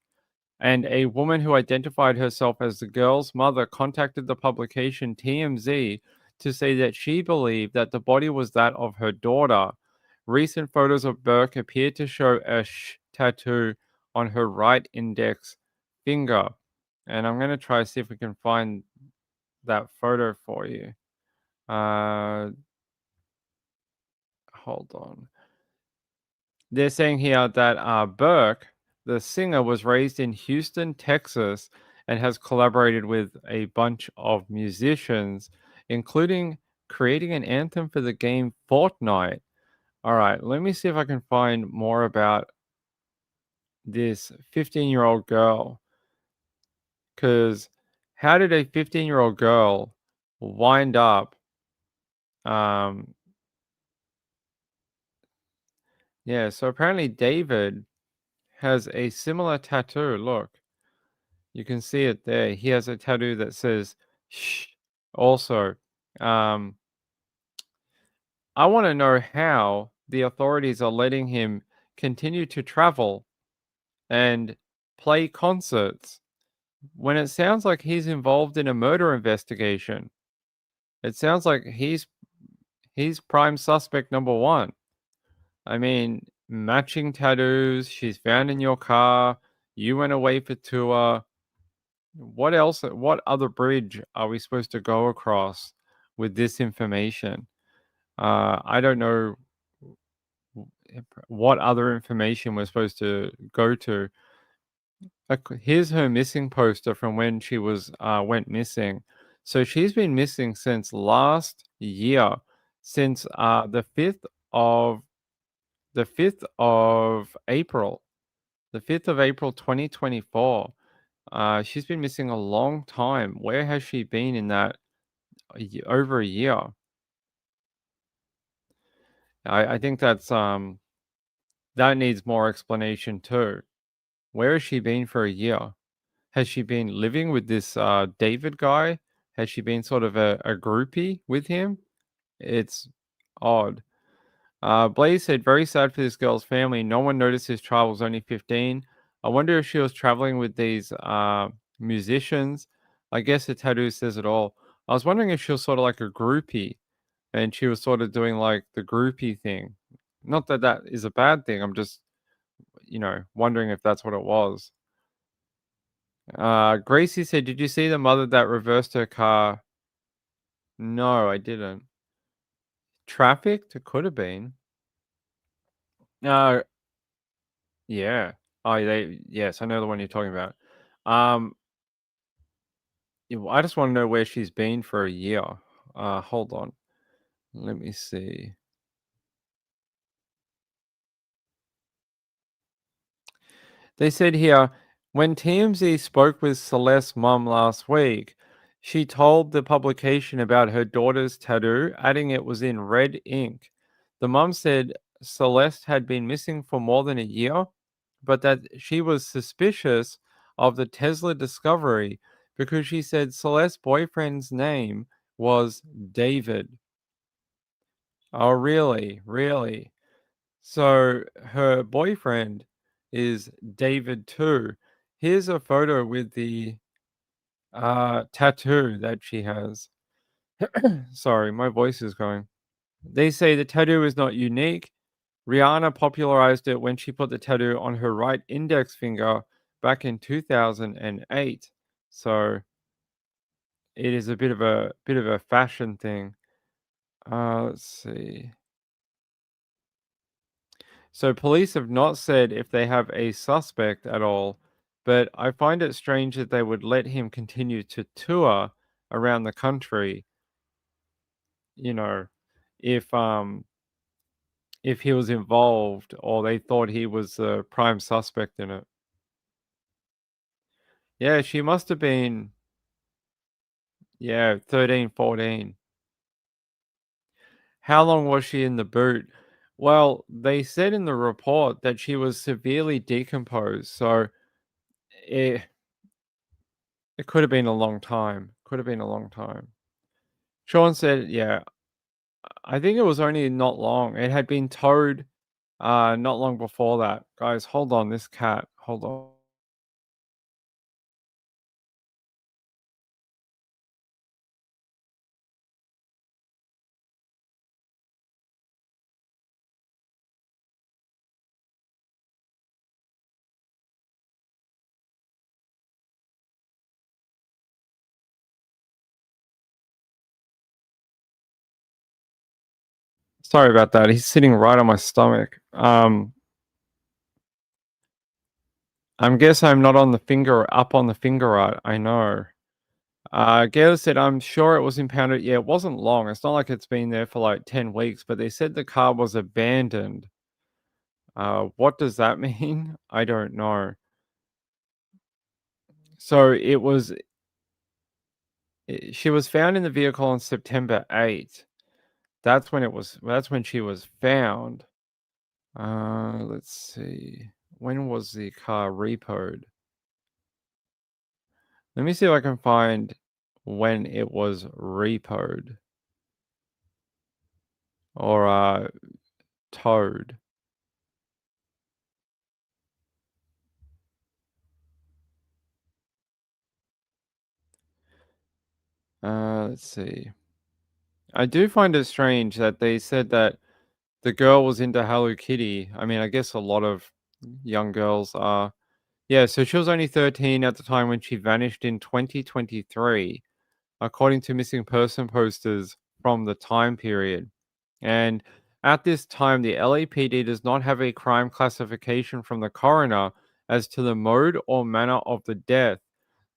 Speaker 2: and a woman who identified herself as the girl's mother contacted the publication TMZ to say that she believed that the body was that of her daughter. Recent photos of Burke appeared to show a "shh" tattoo on her right index finger. And I'm going to try to see if we can find that photo for you. Hold on. They're saying here that Burke, the singer, was raised in Houston, Texas, and has collaborated with a bunch of musicians, including creating an anthem for the game Fortnite. All right, let me see if I can find more about this 15-year-old girl. Because how did a 15-year-old girl wind up yeah, so apparently David has a similar tattoo. Look, you can see it there. He has a tattoo that says "shh." Also, I want to know how the authorities are letting him continue to travel and play concerts when it sounds like he's involved in a murder investigation. It sounds like he's prime suspect number one. I mean, matching tattoos, she's found in your car, you went away for tour. What else? What other bridge are we supposed to go across with this information? I don't know what other information we're supposed to go to. Here's her missing poster from when she was went missing. So she's been missing since last year, since the 5th of April, 2024. She's been missing a long time. Where has she been in that over a year? I think that needs more explanation too. Where has she been for a year? Has she been living with this David guy? Has she been sort of a groupie with him? It's odd. Blaze said, very sad for this girl's family. No one noticed this child was only 15. I wonder if she was traveling with these musicians. I guess the tattoo says it all. I was wondering if she was sort of like a groupie and she was sort of doing like the groupie thing. Not that that is a bad thing. I'm just, wondering if that's what it was. Gracie said, did you see the mother that reversed her car? No, I didn't. Trafficked? It could have been. No. Yeah. Yes, I know the one you're talking about. Um, I just want to know where she's been for a year. Hold on. Let me see. They said here, when TMZ spoke with Celeste's mum last week, she told the publication about her daughter's tattoo, adding it was in red ink. The mum said Celeste had been missing for more than a year, but that she was suspicious of the Tesla discovery because she said Celeste's boyfriend's name was David. Oh, really? Really? So her boyfriend is David too. Here's a photo with the tattoo that she has. Sorry, my voice is going. They say the tattoo is not unique. Rihanna popularized it when she put the tattoo on her right index finger back in 2008. So it is a bit of a fashion thing. Let's see. So police have not said if they have a suspect at all, but I find it strange that they would let him continue to tour around the country, you know, if he was involved or they thought he was the prime suspect in it. Yeah, she must have been 13, 14. How long was she in the boot? Well, they said in the report that she was severely decomposed, so it it could have been a long time. Could have been a long time. Sean said, yeah, I think it was only not long. It had been towed not long before that. Guys, hold on, this cat. Hold on. Sorry about that. He's sitting right on my stomach. I guess I'm not on the finger, up on the finger right. I know. Gail said, I'm sure it was impounded. Yeah, it wasn't long. It's not like it's been there for like 10 weeks, but they said the car was abandoned. What does that mean? I don't know. So she was found in the vehicle on September 8th. That's when she was found. Let's see. When was the car repoed? Let me see if I can find when it was repoed or towed. Let's see. I do find it strange that they said that the girl was into Hello Kitty. I mean, I guess a lot of young girls are. Yeah, so she was only 13 at the time when she vanished in 2023, according to missing person posters from the time period. And at this time, the LAPD does not have a crime classification from the coroner as to the mode or manner of the death.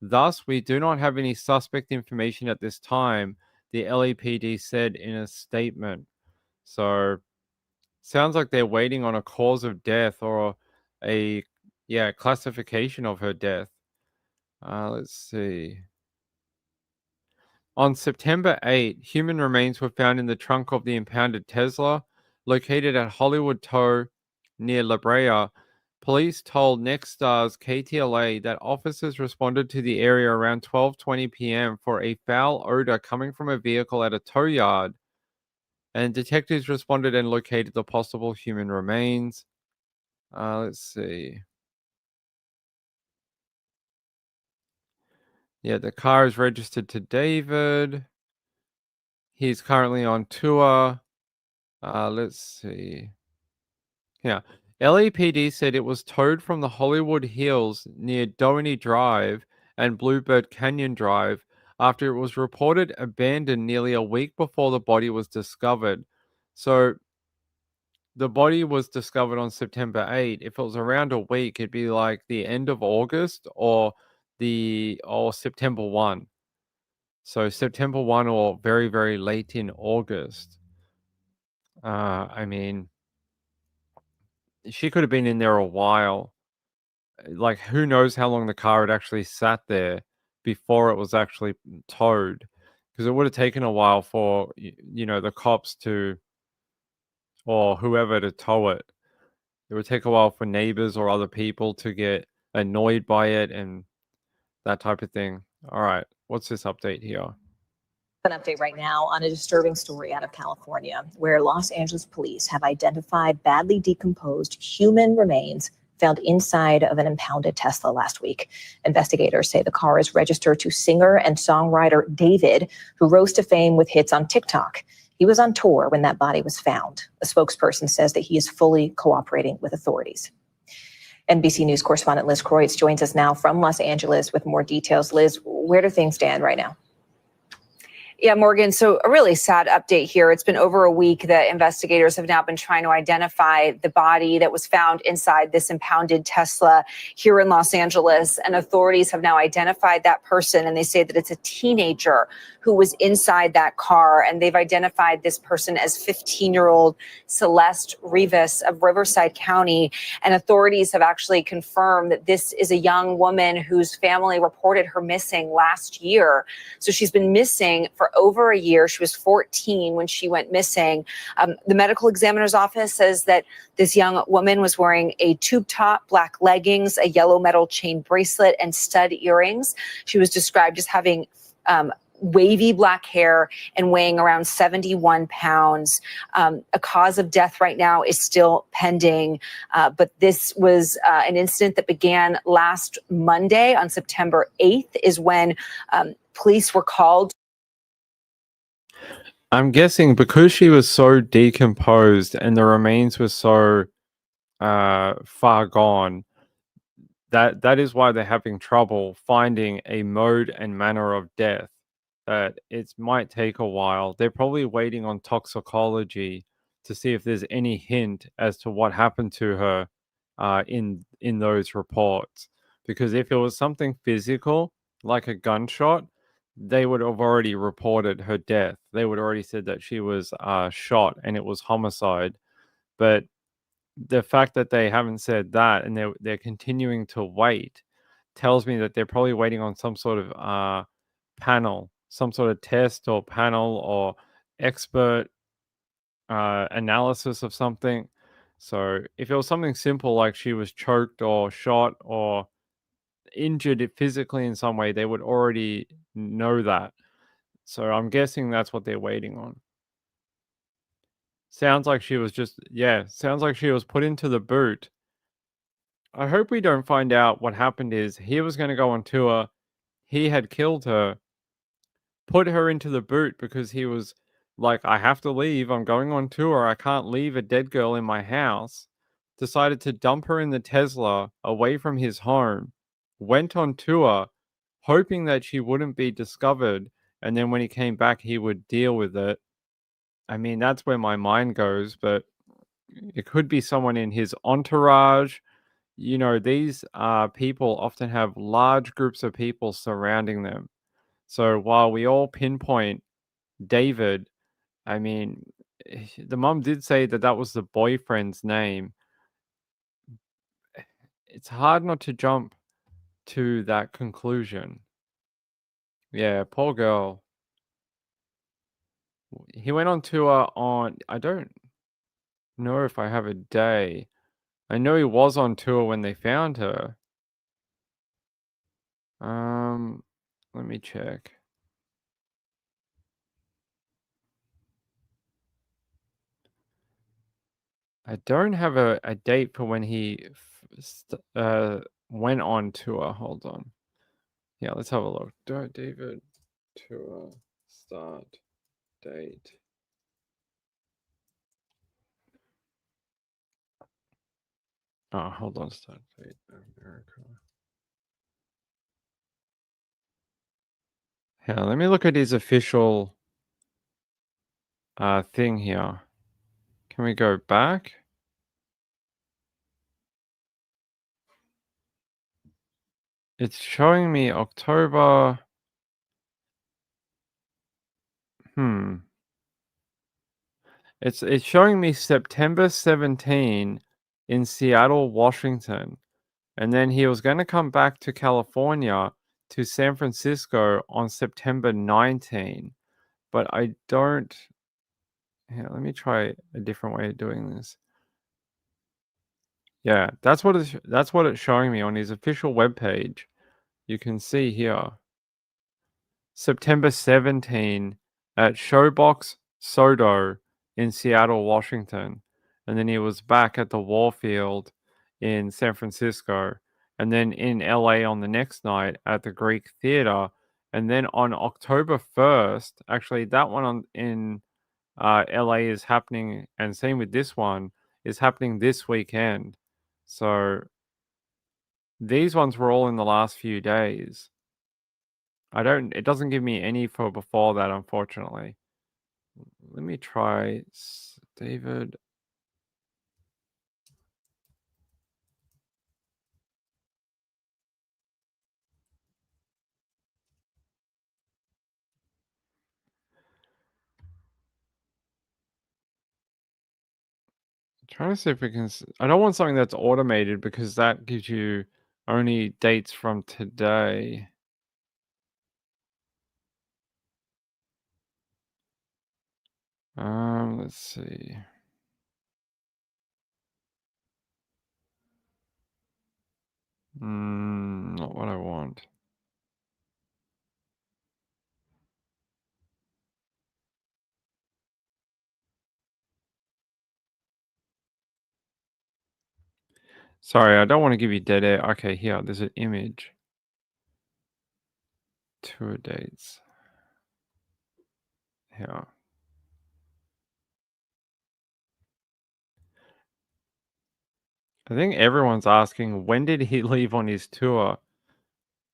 Speaker 2: Thus, we do not have any suspect information at this time, the LAPD said in a statement. So, sounds like they're waiting on a cause of death or a classification of her death. Let's see. On September 8, human remains were found in the trunk of the impounded Tesla, located at Hollywood Tow near La Brea. Police told Nexstar's KTLA that officers responded to the area around 12:20 p.m. for a foul odor coming from a vehicle at a tow yard, and detectives responded and located the possible human remains. Let's see. Yeah, the car is registered to David. He's currently on tour. Let's see. Yeah. LAPD said it was towed from the Hollywood Hills near Doheny Drive and Bluebird Canyon Drive after it was reported abandoned nearly a week before the body was discovered. So the body was discovered on September 8. If it was around a week, it'd be like the end of August or September 1. So September 1 or very, very late in August. I mean, she could have been in there a while. Like, who knows how long the car had actually sat there before it was actually towed? Because it would have taken a while for, the cops to, or whoever to tow it. It would take a while for neighbors or other people to get annoyed by it and that type of thing. All right. What's this update here?
Speaker 11: An update right now on a disturbing story out of California, where Los Angeles police have identified badly decomposed human remains found inside of an impounded Tesla last week. Investigators say the car is registered to singer and songwriter David, who rose to fame with hits on TikTok. He was on tour when that body was found. A spokesperson says that he is fully cooperating with authorities. NBC News correspondent Liz Kreutz joins us now from Los Angeles with more details. Liz, where do things stand right now?
Speaker 12: Yeah, Morgan. So a really sad update here. It's been over a week that investigators have now been trying to identify the body that was found inside this impounded Tesla here in Los Angeles. And authorities have now identified that person, and they say that it's a teenager who was inside that car. And they've identified this person as 15-year-old Celeste Rivas of Riverside County. And authorities have actually confirmed that this is a young woman whose family reported her missing last year. So she's been missing for over a year. She was 14 when she went missing. The medical examiner's office says that this young woman was wearing a tube top, black leggings, a yellow metal chain bracelet, and stud earrings. She was described as having wavy black hair and weighing around 71 pounds. A cause of death right now is still pending, but this was an incident that began last Monday on September 8th is when police were called.
Speaker 2: I'm guessing because she was so decomposed and the remains were so far gone, that is why they're having trouble finding a mode and manner of death. That it might take a while. They're probably waiting on toxicology to see if there's any hint as to what happened to her in those reports. Because if it was something physical, like a gunshot, they would have already reported her death. They would already said that she was shot and it was homicide. But the fact that they haven't said that and they're continuing to wait tells me that they're probably waiting on some sort of panel, some sort of test or panel or expert analysis of something. So if it was something simple like she was choked or shot or injured physically in some way, they would already know that. So I'm guessing that's what they're waiting on. Sounds like she was put into the boot. I hope we don't find out what happened is he was going to go on tour. He had killed her, put her into the boot because he was like, I have to leave. I'm going on tour. I can't leave a dead girl in my house. Decided to dump her in the Tesla away from his home. Went on tour, hoping that she wouldn't be discovered. And then when he came back, he would deal with it. I mean, that's where my mind goes, but it could be someone in his entourage. These people often have large groups of people surrounding them. So while we all pinpoint David, I mean, the mom did say that was the boyfriend's name. It's hard not to jump to that conclusion. Yeah, poor girl. He went on tour on, I don't know if I have a day. I know he was on tour when they found her. Let me check. I don't have a date for when he went on tour. Hold on. Yeah, let's have a look. David tour start date. Oh, hold on. Start date America. Yeah, let me look at his official thing here. Can we go back? It's showing me October. It's showing me September 17 in Seattle, Washington. And then he was going to come back to California to San Francisco on September 19. But I don't. Here, let me try a different way of doing this. Yeah, that's what it's showing me on his official webpage. You can see here. September 17 at Showbox Sodo in Seattle, Washington. And then he was back at the Warfield in San Francisco. And then in LA on the next night at the Greek Theater. And then on October 1st, actually, that one in LA is happening, and same with this one, is happening this weekend. So these ones were all in the last few days. It doesn't give me any for before that, unfortunately. Let me try David. Trying to see if we can. I don't want something that's automated because that gives you only dates from today. Let's see. Not what I want. Sorry, I don't want to give you dead air. Okay, here, there's an image. Tour dates. Here. I think everyone's asking, when did he leave on his tour?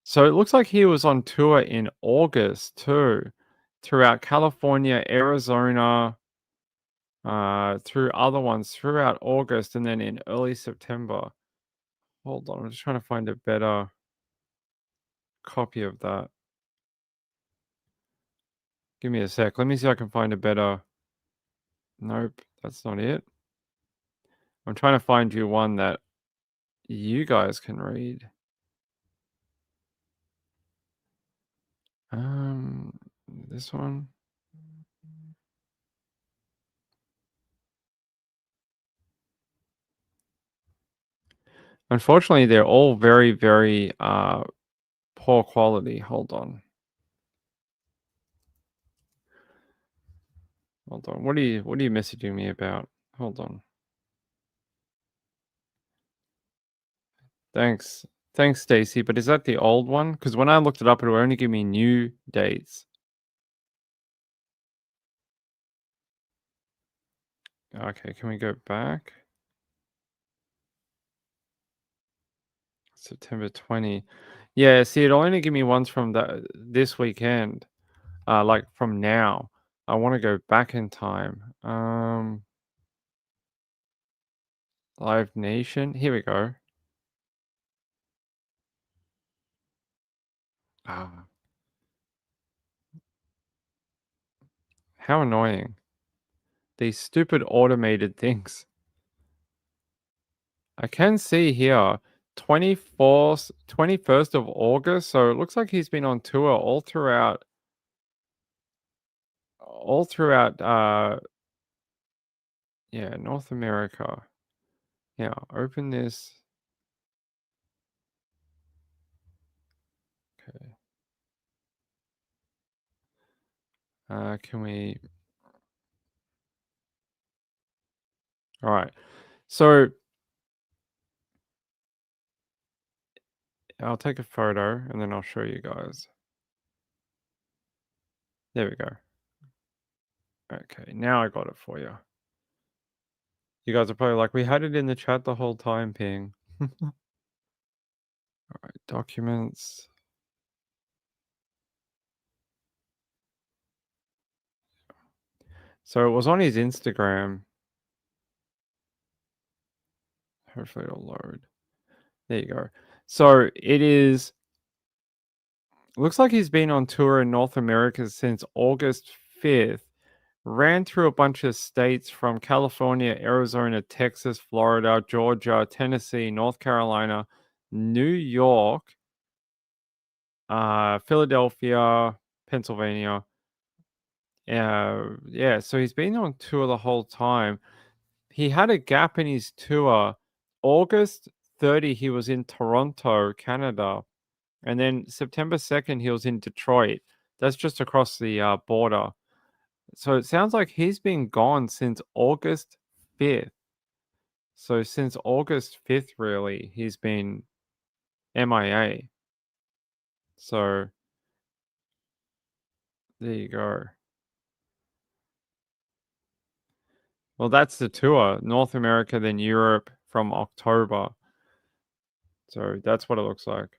Speaker 2: So it looks like he was on tour in August too, throughout California, Arizona, through other ones throughout August, and then in early September. Hold on, I'm just trying to find a better copy of that. Give me a sec. Let me see if I can find a better. Nope, that's not it. I'm trying to find you one that you guys can read. This one. Unfortunately, they're all very, very poor quality. Hold on. Hold on. What are you messaging me about? Hold on. Thanks. Thanks, Stacy. But is that the old one? Because when I looked it up, it would only give me new dates. Okay, can we go back? September 20. Yeah, see, it'll only give me ones from this weekend. Like from now. I want to go back in time. Live Nation. Here we go. Ah. How annoying. These stupid automated things. I can see here 21st of August. So it looks like he's been on tour all throughout yeah, North America. Yeah, open this. Okay. Can we? All right. So I'll take a photo and then I'll show you guys. There we go. Okay, now I got it for you. You guys are probably like, we had it in the chat the whole time, Ping. All right, documents. So it was on his Instagram. Hopefully it'll load. There you go. So it is. Looks like he's been on tour in North America since August 5th. Ran through a bunch of states from California, Arizona, Texas, Florida, Georgia, Tennessee, North Carolina, New York, Philadelphia, Pennsylvania. Yeah, so he's been on tour the whole time. He had a gap in his tour. August 30, he was in Toronto, Canada. And then September 2nd, he was in Detroit. That's just across the border. So it sounds like he's been gone since August 5th. So since August 5th, really, he's been MIA. So there you go. Well, that's the tour. North America, then Europe from October. So that's what it looks like.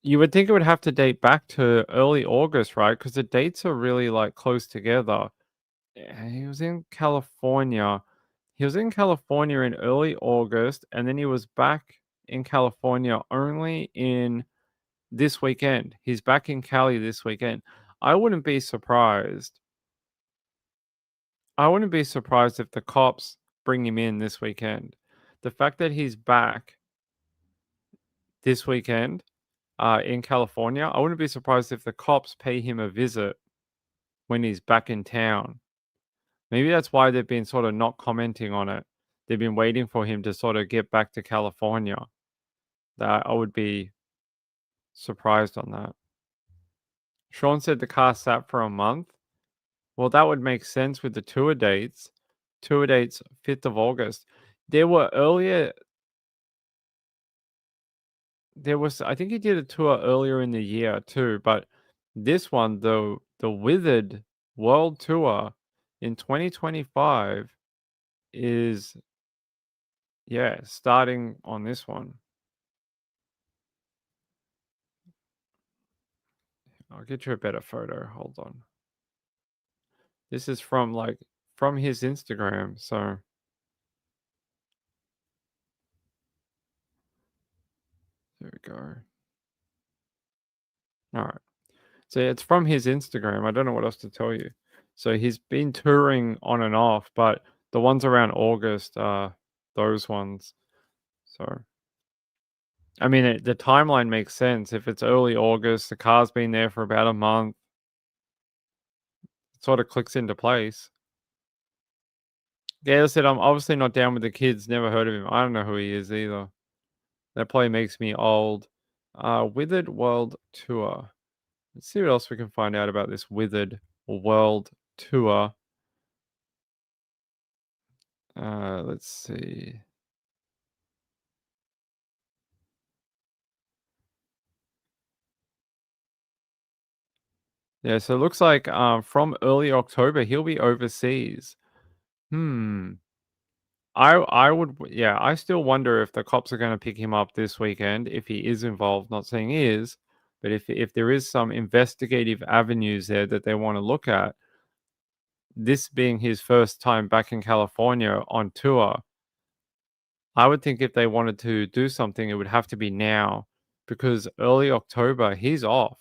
Speaker 2: You would think it would have to date back to early August, right? Because the dates are really like close together. He was in California. He was in California in early August, and then he was back in California only in this weekend. He's back in Cali this weekend. I wouldn't be surprised. I wouldn't be surprised if the cops bring him in this weekend. The fact that he's back this weekend in California, I wouldn't be surprised if the cops pay him a visit when he's back in town. Maybe that's why they've been sort of not commenting on it. They've been waiting for him to sort of get back to California. That I would be surprised on that. Sean said the car sat for a month. Well, that would make sense with the tour dates. Tour dates 5th of August. There were earlier. I think he did a tour earlier in the year too, but this one, the Withered World Tour in 2025 is, yeah, starting on this one. I'll get you a better photo. Hold on. This is from his Instagram, so there we go. All right. So it's from his Instagram. I don't know what else to tell you. So he's been touring on and off, but the ones around August are those ones. So, I mean, the timeline makes sense. If it's early August, the car's been there for about a month. It sort of clicks into place. Yeah, I said I'm obviously not down with the kids. Never heard of him. I don't know who he is either. That probably makes me old. Withered World Tour. Let's see what else we can find out about this Withered World Tour. Let's see. Yeah, so it looks like from early October he'll be overseas. I would, yeah, I still wonder if the cops are going to pick him up this weekend if he is involved. Not saying he is, but if there is some investigative avenues there that they want to look at, this being his first time back in California on tour, I would think if they wanted to do something, it would have to be now, because early October he's off.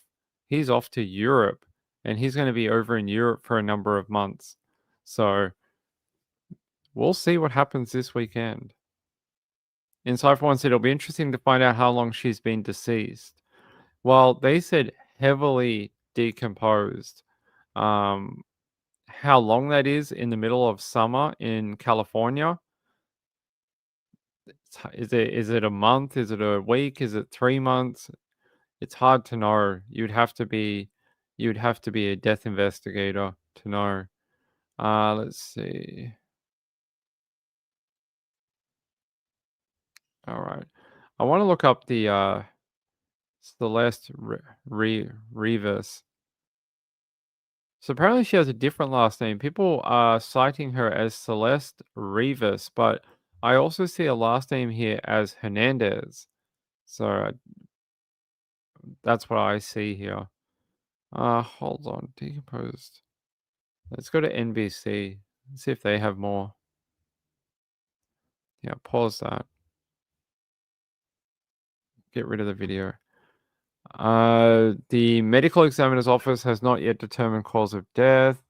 Speaker 2: He's off to Europe, and he's going to be over in Europe for a number of months. So we'll see what happens this weekend. Inside for One said it'll be interesting to find out how long she's been deceased. Well, they said heavily decomposed. How long that is in the middle of summer in California? Is it a month? Is it a week? Is it 3 months? It's hard to know. You'd have to be a death investigator to know. Let's see. All right. I want to look up the Celeste Rivas. So apparently she has a different last name. People are citing her as Celeste Rivas, but I also see a last name here as Hernandez. So that's what I see here. Hold on, decomposed. Let's go to NBC. See if they have more. Yeah, pause that. Get rid of the video. The medical examiner's office has not yet determined cause of death.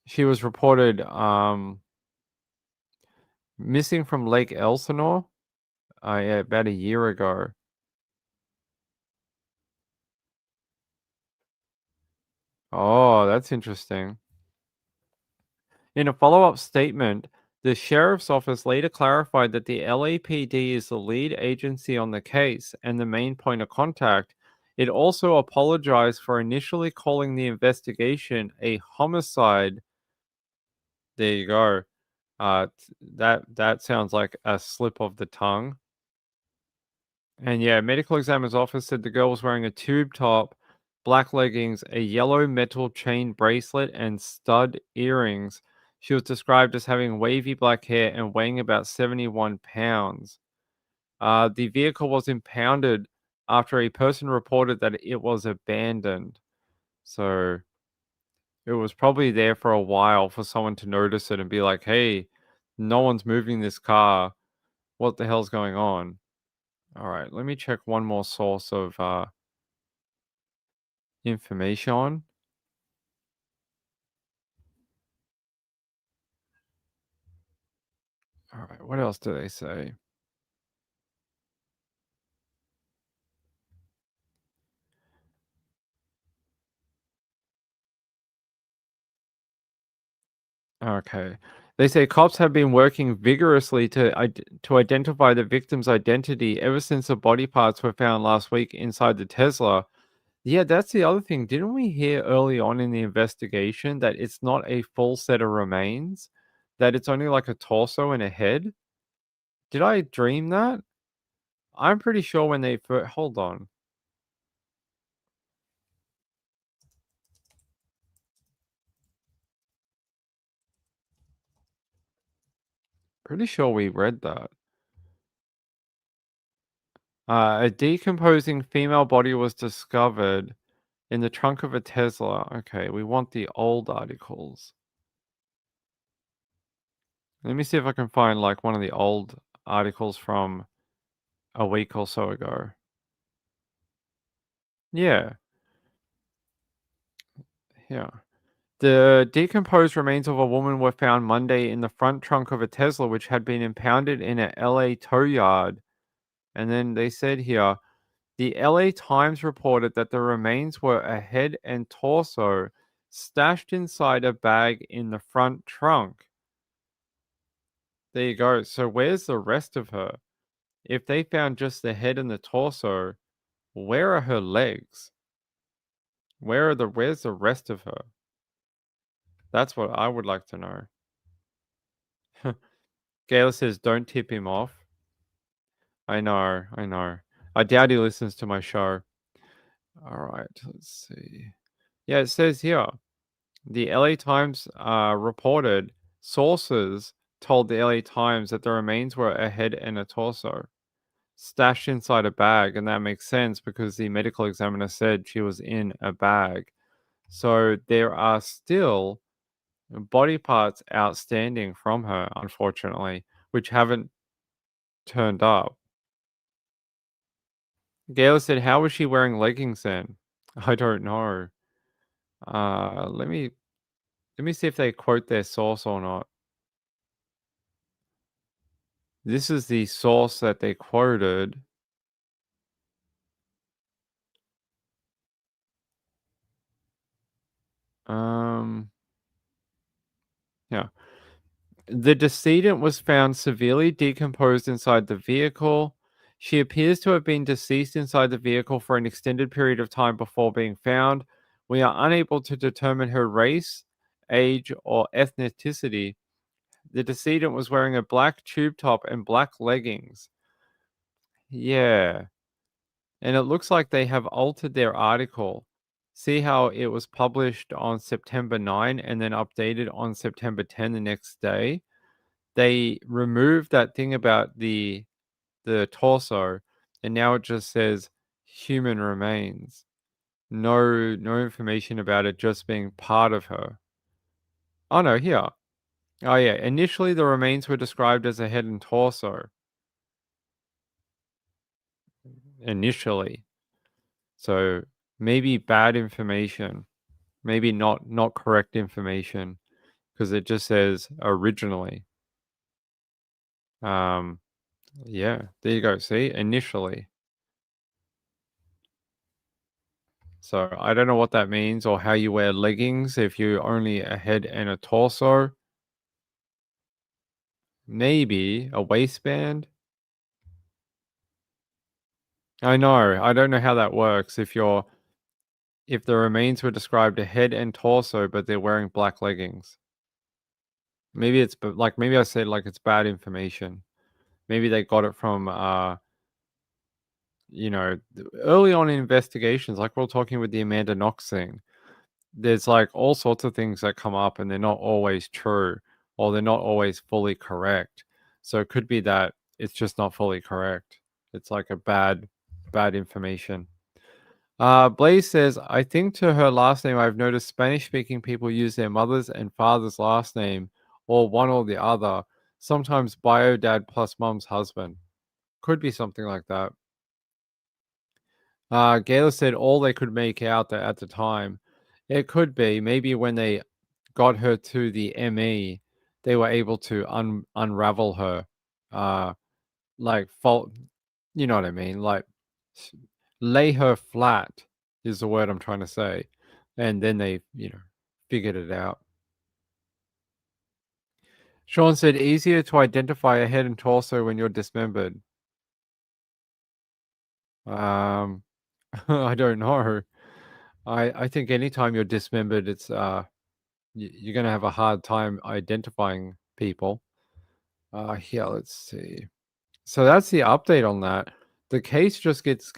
Speaker 2: She was reported missing from Lake Elsinore yeah, about a year ago. Oh, that's interesting. In a follow-up statement, the sheriff's office later clarified that the LAPD is the lead agency on the case and the main point of contact. It also apologized for initially calling the investigation a homicide. There you go. That sounds like a slip of the tongue. And yeah, medical examiner's office said the girl was wearing a tube top, black leggings, a yellow metal chain bracelet, and stud earrings. She was described as having wavy black hair and weighing about 71 pounds. The vehicle was impounded after a person reported that it was abandoned. So it was probably there for a while for someone to notice it and be like, hey, no one's moving this car. What the hell's going on? All right, let me check one more source of information. All right, what else do they say? Okay. They say cops have been working vigorously to identify the victim's identity ever since the body parts were found last week inside the Tesla. Yeah, that's the other thing. Didn't we hear early on in the investigation that it's not a full set of remains? That it's only like a torso and a head? Did I dream that? I'm pretty sure when they first... Hold on. Pretty sure we read that. A decomposing female body was discovered in the trunk of a Tesla. Okay, we want the old articles. Let me see if I can find like one of the old articles from a week or so ago. Yeah. Yeah. The decomposed remains of a woman were found Monday in the front trunk of a Tesla, which had been impounded in a LA tow yard. And then they said here, the LA Times reported that the remains were a head and torso stashed inside a bag in the front trunk. There you go. So where's the rest of her? If they found just the head and the torso, where are her legs? Where's the rest of her? That's what I would like to know. Gayla says, don't tip him off. I know. I doubt he listens to my show. All right, let's see. Yeah, it says here, the LA Times reported sources told the LA Times that the remains were a head and a torso stashed inside a bag, and that makes sense because the medical examiner said she was in a bag. So there are still body parts outstanding from her, unfortunately, which haven't turned up. Gail said, how was she wearing leggings then? I don't know. Let me see if they quote their source or not. This is the source that they quoted. Yeah. The decedent was found severely decomposed inside the vehicle. She appears to have been deceased inside the vehicle for an extended period of time before being found. We are unable to determine her race, age, or ethnicity. The decedent was wearing a black tube top and black leggings. Yeah. And it looks like they have altered their article. See how it was published on September 9 and then updated on September 10 the next day? They removed that thing about the torso, and now it just says human remains. No information about it just being part of her. Oh no, here. Oh yeah, initially the remains were described as a head and torso. Initially. So maybe bad information. Maybe not correct information because it just says originally. Yeah, there you go. See, initially. So I don't know what that means or how you wear leggings if you only a head and a torso. Maybe a waistband. I know. I don't know how that works if the remains were described a head and torso, but they're wearing black leggings. Maybe it's like maybe I said like it's bad information. Maybe they got it from early on in investigations, like we're talking with the Amanda Knox thing. There's like all sorts of things that come up and they're not always true or they're not always fully correct. So it could be that it's just not fully correct. It's like a bad information. Blaze says, I think to her last name, I've noticed Spanish speaking people use their mother's and father's last name or one or the other. Sometimes bio dad plus mom's husband. Could be something like that. Gayla said all they could make out at the time. It could be. Maybe when they got her to the ME, they were able to unravel her. Like, fault. You know what I mean? Like, lay her flat is the word I'm trying to say. And then they, figured it out. Sean said, easier to identify a head and torso when you're dismembered. I don't know. I think anytime you're dismembered, it's you're gonna have a hard time identifying people. Here, let's see. So that's the update on that. The case just keeps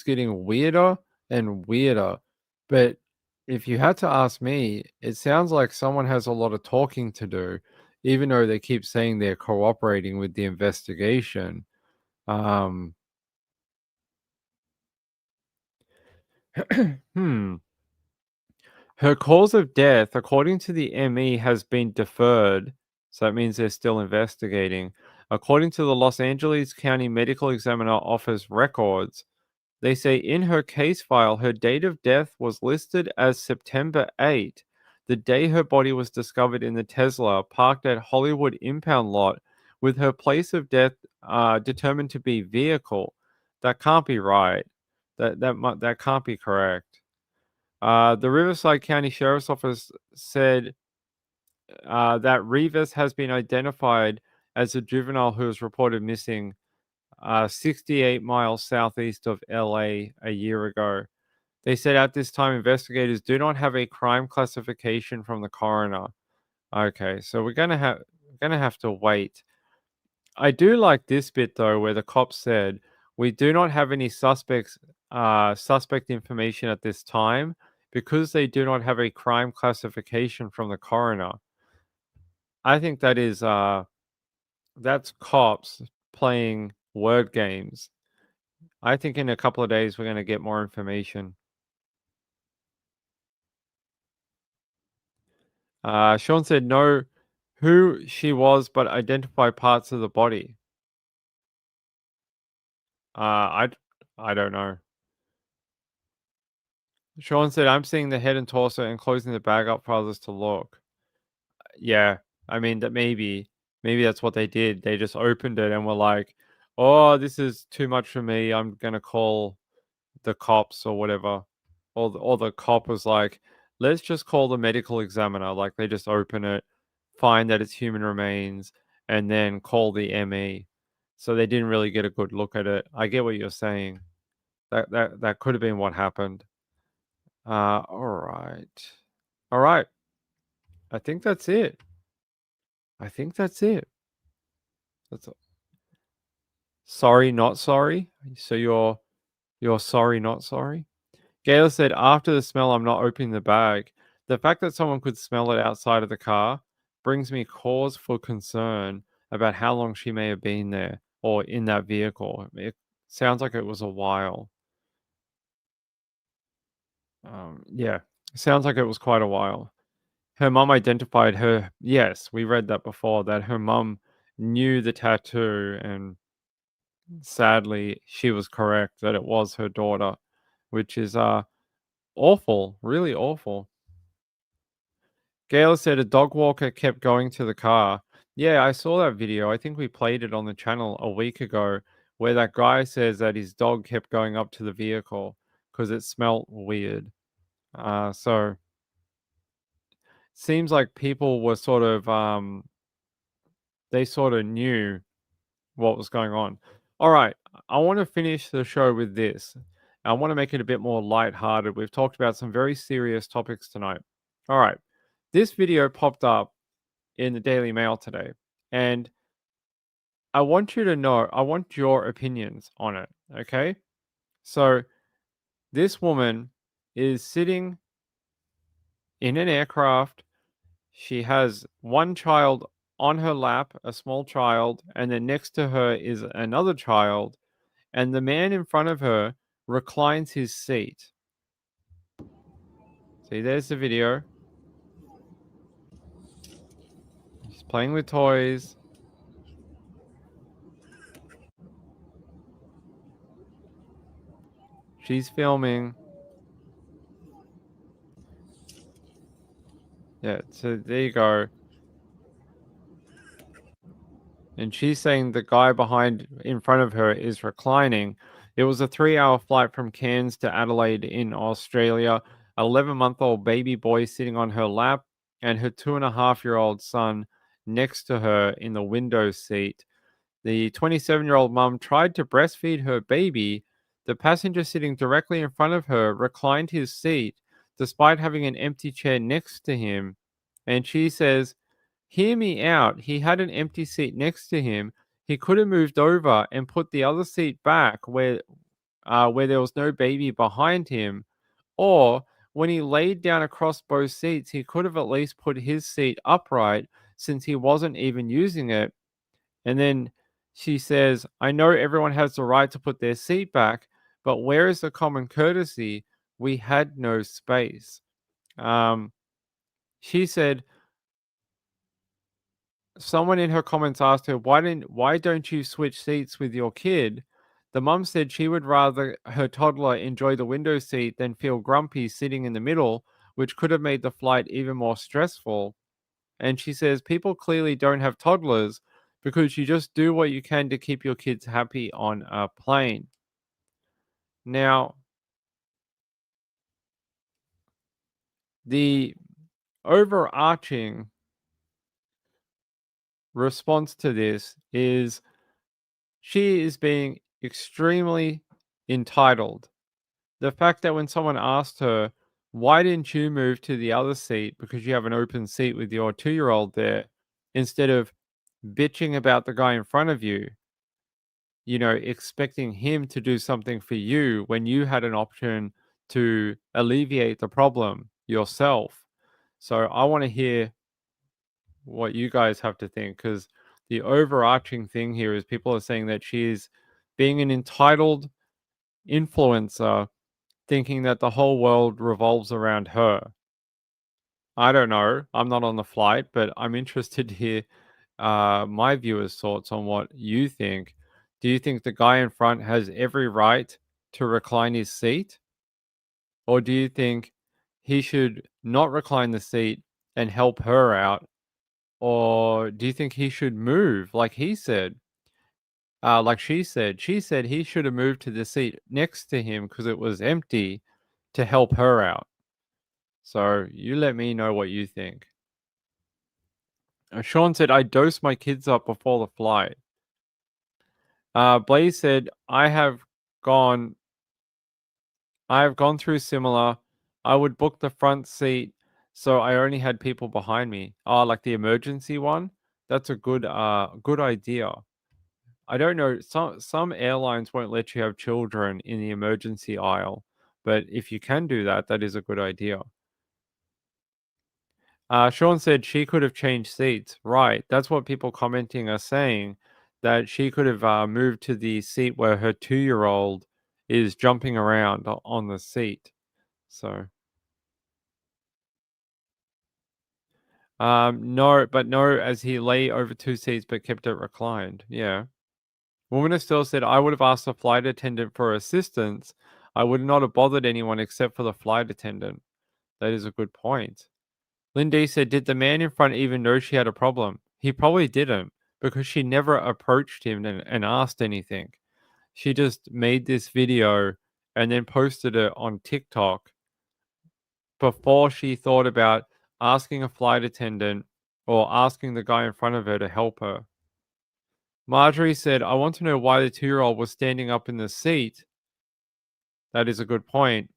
Speaker 2: getting weirder and weirder. But if you had to ask me, it sounds like someone has a lot of talking to do, even though they keep saying they're cooperating with the investigation. Her cause of death, according to the ME, has been deferred. So that means they're still investigating. According to the Los Angeles County Medical Examiner Office records, they say in her case file, her date of death was listed as September 8, the day her body was discovered in the Tesla parked at Hollywood impound lot, with her place of death determined to be vehicle. That can't be right. That can't be correct. The Riverside County Sheriff's Office said that Rivas has been identified as a juvenile who was reported missing 68 miles southeast of LA a year ago. They said at this time investigators do not have a crime classification from the coroner. Okay, so we're gonna have to wait. I do like this bit though, where the cops said we do not have any suspect information at this time because they do not have a crime classification from the coroner. I think that is that's cops playing word games. I think in a couple of days we're going to get more information. Sean said no who she was, but identify parts of the body. I don't know. Sean said, I'm seeing the head and torso and closing the bag up for others to look. Yeah, I mean, that maybe maybe that's what they did. They just opened it and were like, "Oh, this is too much for me. I'm gonna call the cops or whatever." Or the cop was like, "Let's just call the medical examiner." Like they just open it, find that it's human remains, and then call the ME. So they didn't really get a good look at it. I get what you're saying. That could have been what happened. All right. All right. I think that's it. I think that's it. That's sorry, not sorry. So you're sorry, not sorry. Gail said, after the smell, I'm not opening the bag. The fact that someone could smell it outside of the car brings me cause for concern about how long she may have been there or in that vehicle. It sounds like it was a while. Yeah, sounds like it was quite a while. Her mum identified her. Yes, we read that before, that her mum knew the tattoo, and sadly, she was correct that it was her daughter, which is awful, really awful. Gail said a dog walker kept going to the car. Yeah, I saw that video. I think we played it on the channel a week ago, where that guy says that his dog kept going up to the vehicle because it smelled weird. So seems like people were sort of they sort of knew what was going on. All right, I want to finish the show with this. I want to make it a bit more lighthearted. We've talked about some very serious topics tonight. All right, this video popped up in the Daily Mail today, and I want you to know, I want your opinions on it, okay? So, this woman is sitting in an aircraft. She has one child on her lap, a small child, and then next to her is another child, and the man in front of her reclines his seat. See, there's the video. He's playing with toys. She's filming. Yeah, so there you go. And she's saying the guy behind in front of her is reclining. It was a 3-hour flight from Cairns to Adelaide in Australia. An 11-month-old baby boy sitting on her lap, and her 2.5-year-old son next to her in the window seat. The 27-year-old mum tried to breastfeed her baby. The passenger sitting directly in front of her reclined his seat despite having an empty chair next to him. And she says, "Hear me out. He had an empty seat next to him. He could have moved over and put the other seat back where there was no baby behind him. Or when he laid down across both seats, he could have at least put his seat upright since he wasn't even using it." And then she says, "I know everyone has the right to put their seat back, but where is the common courtesy? We had no space." She said, someone in her comments asked her, why don't you switch seats with your kid? The mum said she would rather her toddler enjoy the window seat than feel grumpy sitting in the middle, which could have made the flight even more stressful. And she says people clearly don't have toddlers because you just do what you can to keep your kids happy on a plane. Now, the overarching response to this is she is being extremely entitled. The fact that when someone asked her, why didn't you move to the other seat because you have an open seat with your 2-year-old there, instead of bitching about the guy in front of you, expecting him to do something for you when you had an option to alleviate the problem yourself. So I want to hear what you guys have to think, because the overarching thing here is people are saying that she's being an entitled influencer, thinking that the whole world revolves around her. I don't know. I'm not on the flight, but I'm interested to hear my viewers' thoughts on what you think. Do you think the guy in front has every right to recline his seat? Or do you think he should not recline the seat and help her out Or do you think he should move like he said? Like she said. She said he should have moved to the seat next to him because it was empty to help her out. So you let me know what you think. Sean said, I dose my kids up before the flight. Blaze said, I have gone through similar. I would book the front seat so I only had people behind me. Oh, like the emergency one? That's a good idea. I don't know. Some airlines won't let you have children in the emergency aisle, but if you can do that, that is a good idea. Sean said she could have changed seats. Right. That's what people commenting are saying, that she could have moved to the seat where her 2-year-old is jumping around on the seat. So, no, as he lay over 2 seats but kept it reclined. Yeah. Woman of Steel said, I would have asked the flight attendant for assistance. I would not have bothered anyone except for the flight attendant. That is a good point. Lindy said, did the man in front even know she had a problem? He probably didn't, because she never approached him and asked anything. She just made this video and then posted it on TikTok before she thought about asking a flight attendant or asking the guy in front of her to help her. Marjorie said, I want to know why the 2-year-old was standing up in the seat. That is a good point.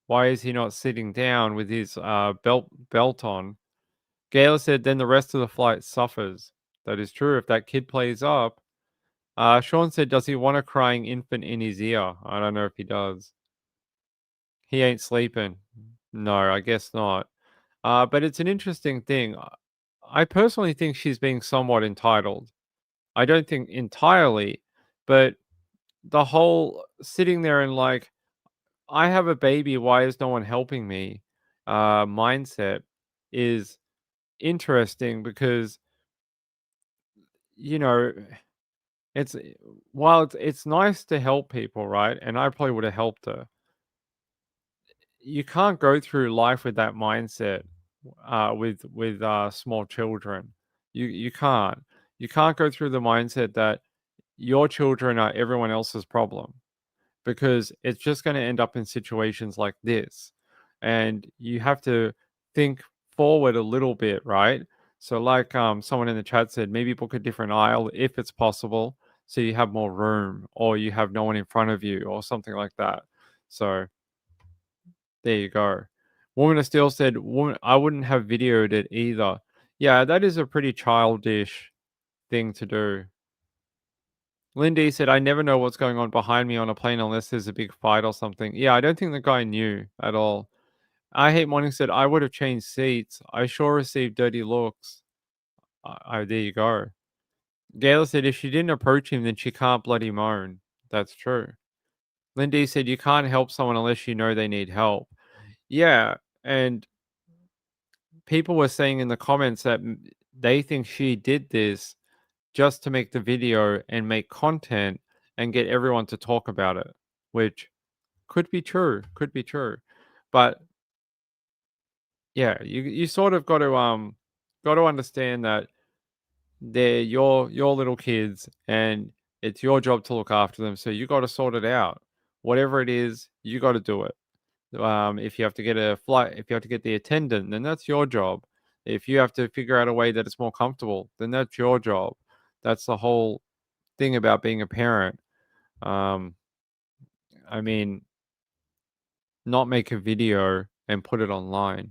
Speaker 2: Why is he not sitting down with his belt on? Gail said, then the rest of the flight suffers. That is true. If that kid plays up. Sean said, does he want a crying infant in his ear? I don't know if he does. He ain't sleeping. No, I guess not. But it's an interesting thing. I personally think she's being somewhat entitled. I don't think entirely, but the whole sitting there and like, I have a baby, why is no one helping me? Mindset is interesting because, you know, it's while it's nice to help people, right? And I probably would have helped her. You can't go through life with that mindset with small children. You can't. You can't go through the mindset that your children are everyone else's problem, because it's just going to end up in situations like this. And you have to think forward a little bit, right? So like someone in the chat said, maybe book a different aisle if it's possible, so you have more room, or you have no one in front of you, or something like that. So there you go. Woman of Steel said, I wouldn't have videoed it either. Yeah, that is a pretty childish thing to do. Lindy said, I never know what's going on behind me on a plane unless there's a big fight or something. Yeah, I don't think the guy knew at all. I Hate Morning said, I would have changed seats. I sure received dirty looks. There you go. Gayla said, if she didn't approach him, then she can't bloody moan. That's true. Lindy said, you can't help someone unless you know they need help. Yeah, and people were saying in the comments that they think she did this just to make the video and make content and get everyone to talk about it, which could be true, but yeah, you sort of got to understand that they're your little kids and it's your job to look after them, so you got to sort it out. Whatever it is, you got to do it. If you have to get a flight, if you have to get the attendant, then that's your job. If you have to figure out a way that it's more comfortable, then that's your job. That's the whole thing about being a parent. I mean, not make a video and put it online.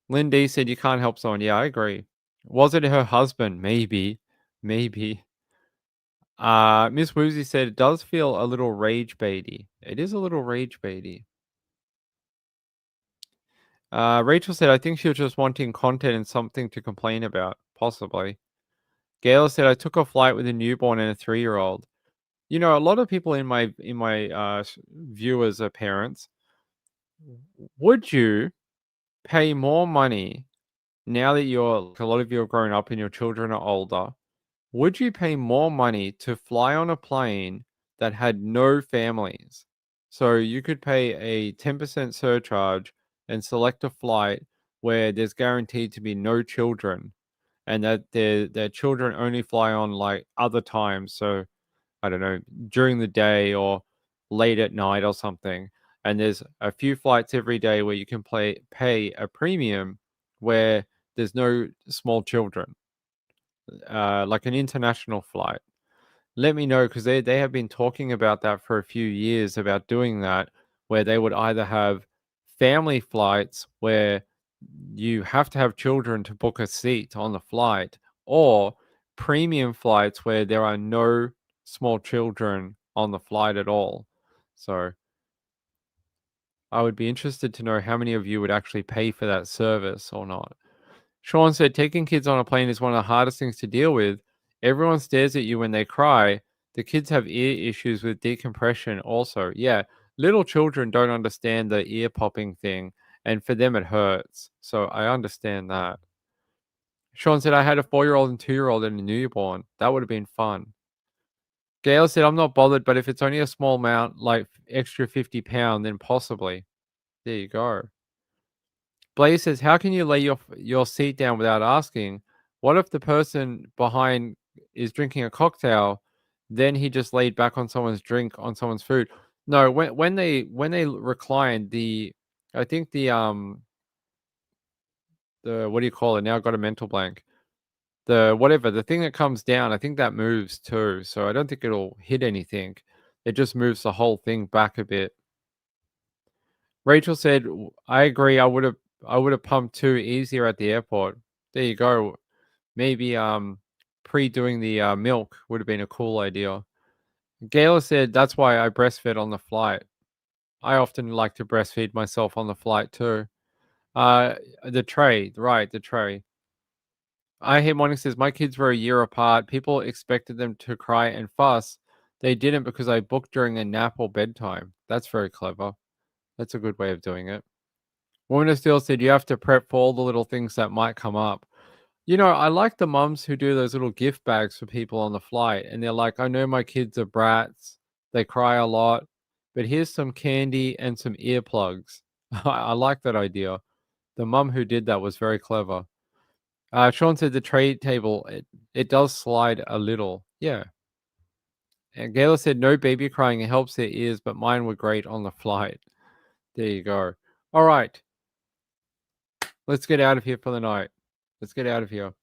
Speaker 2: Lindy said you can't help someone. Yeah, I agree. Was it her husband? Maybe. Miss Woozy said it does feel a little rage baity. It is a little rage baity. Rachel said, I think she was just wanting content and something to complain about. Possibly. Gail said, I took a flight with a newborn and a 3-year-old. You know, a lot of people in my viewers are parents. Would you pay more money now that a lot of you are grown up and your children are older? Would you pay more money to fly on a plane that had no families? So you could pay a 10% surcharge and select a flight where there's guaranteed to be no children, and that their children only fly on like other times. So I don't know, during the day or late at night or something. And there's a few flights every day where you can pay a premium where there's no small children, like an international flight. Let me know, because they have been talking about that for a few years, about doing that, where they would either have family flights where you have to have children to book a seat on the flight, or premium flights where there are no small children on the flight at all. So I would be interested to know how many of you would actually pay for that service or not. Sean said, taking kids on a plane is one of the hardest things to deal with. Everyone stares at you when they cry. The kids have ear issues with decompression also. Yeah, little children don't understand the ear popping thing, and for them it hurts. So I understand that. Sean said, I had a 4-year-old and 2-year-old and a newborn. That would have been fun. Gail said, I'm not bothered, but if it's only a small amount, like extra 50 pounds, then possibly. There you go. Blaze says, how can you lay your seat down without asking? What if the person behind is drinking a cocktail, then he just laid back on someone's drink, on someone's food? No, when they recline, I think the what do you call it? Now I've got a mental blank. The thing that comes down, I think that moves too. So I don't think it'll hit anything. It just moves the whole thing back a bit. Rachel said, I agree. I would have pumped too easier at the airport. There you go. Maybe pre-doing the milk would have been a cool idea. Gayla said, that's why I breastfed on the flight. I often like to breastfeed myself on the flight too. The tray, right, the tray. I Hate Morning says, my kids were a year apart. People expected them to cry and fuss. They didn't because I booked during a nap or bedtime. That's very clever. That's a good way of doing it. Woman of Steel said, you have to prep for all the little things that might come up. You know, I like the mums who do those little gift bags for people on the flight. And they're like, I know my kids are brats. They cry a lot. But here's some candy and some earplugs. I like that idea. The mum who did that was very clever. Sean said the tray table, it does slide a little. Yeah. And Gayla said, no baby crying. It helps their ears, but mine were great on the flight. There you go. All right. Let's get out of here for the night. Let's get out of here.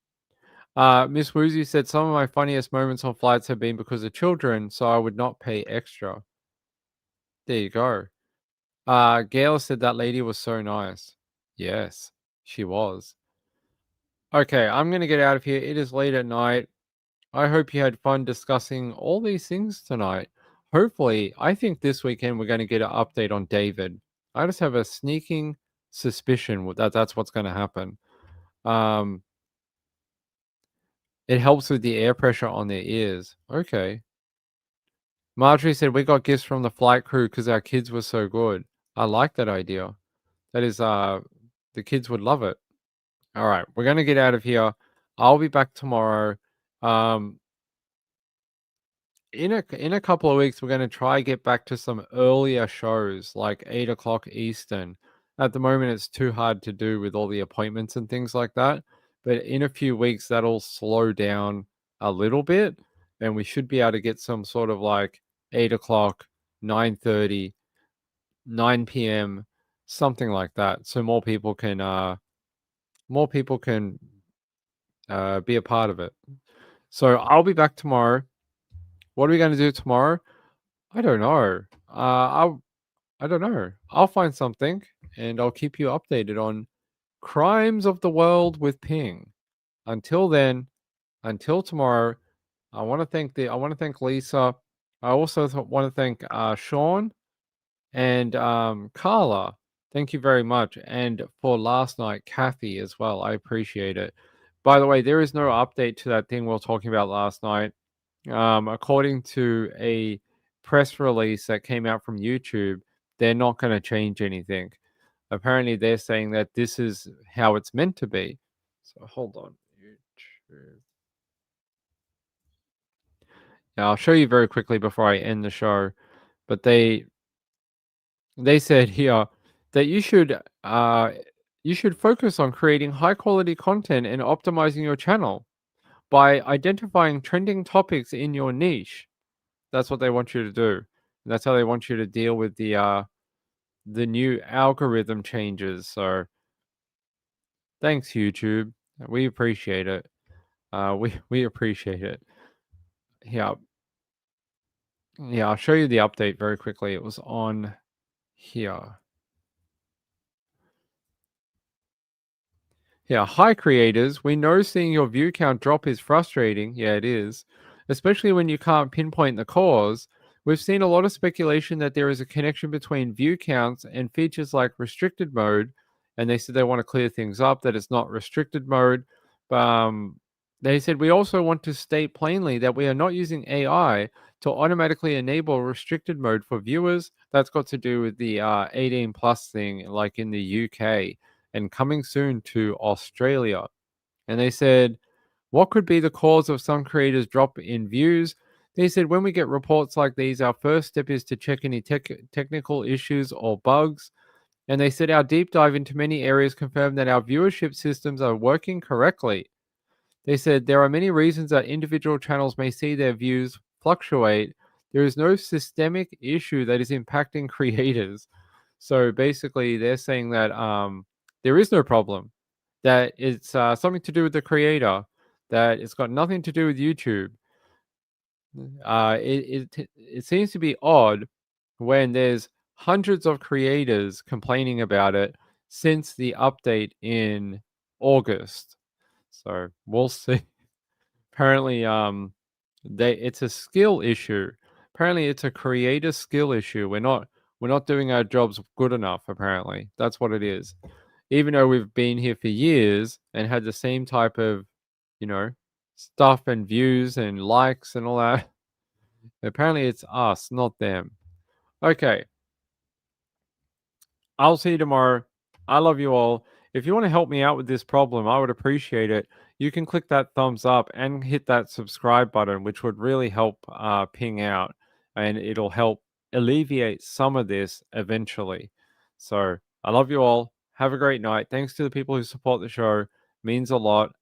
Speaker 2: Miss Woozy said, some of my funniest moments on flights have been because of children, so I would not pay extra. There you go. Gail said that lady was so nice. Yes, she was. Okay, I'm going to get out of here. It is late at night. I hope you had fun discussing all these things tonight. Hopefully, I think this weekend we're going to get an update on David. I just have a sneaking suspicion that that's what's going to happen. It helps with the air pressure on their ears. Okay. Marjorie said, we got gifts from the flight crew because our kids were so good. I like that idea. That is, the kids would love it. All right, we're going to get out of here. I'll be back tomorrow. In a couple of weeks, we're going to try get back to some earlier shows, like 8 o'clock Eastern. At the moment, it's too hard to do with all the appointments and things like that. But in a few weeks, that'll slow down a little bit, and we should be able to get some sort of like 8 o'clock, 9:30, 9 p.m., something like that, so more people can be a part of it. So I'll be back tomorrow. What are we going to do tomorrow? I don't know. I don't know. I'll find something and I'll keep you updated on Crimes of the World with Ping. Until then, until tomorrow, I want to thank Lisa. I also want to thank Sean and Carla. Thank you very much. And for last night, Kathy as well. I appreciate it. By the way, there is no update to that thing we were talking about last night. According to a press release that came out from YouTube, they're not going to change anything. Apparently, they're saying that this is how it's meant to be. So hold on. YouTube. Now, I'll show you very quickly before I end the show. But they said here that you should you should focus on creating high quality content and optimizing your channel by identifying trending topics in your niche. That's what they want you to do. And that's how they want you to deal with the new algorithm changes. So thanks, YouTube. We appreciate it. We appreciate it. Yeah. Yeah, I'll show you the update very quickly. It was on here. Yeah, hi creators. We know seeing your view count drop is frustrating. Yeah, it is. Especially when you can't pinpoint the cause. We've seen a lot of speculation that there is a connection between view counts and features like restricted mode. And they said they want to clear things up, that it's not restricted mode. They said we also want to state plainly that we are not using AI to automatically enable restricted mode for viewers. That's got to do with the 18 plus thing, like in the UK, and coming soon to Australia. And they said, what could be the cause of some creators' drop in views? They said, when we get reports like these, our first step is to check any technical issues or bugs. And they said, our deep dive into many areas confirmed that our viewership systems are working correctly. They said, there are many reasons that individual channels may see their views fluctuate. There is no systemic issue that is impacting creators. So basically, they're saying that there is no problem, that it's something to do with the creator, that it's got nothing to do with YouTube. It seems to be odd when there's hundreds of creators complaining about it since the update in August. So we'll see. Apparently, it's a skill issue. Apparently, it's a creator skill issue. We're not doing our jobs good enough. Apparently, that's what it is. Even though we've been here for years and had the same type of, stuff and views and likes and all that. Apparently, it's us, not them. Okay. I'll see you tomorrow. I love you all. If you want to help me out with this problem, I would appreciate it. You can click that thumbs up and hit that subscribe button, which would really help ping out, and it'll help alleviate some of this eventually. So I love you all. Have a great night. Thanks to the people who support the show. Means a lot.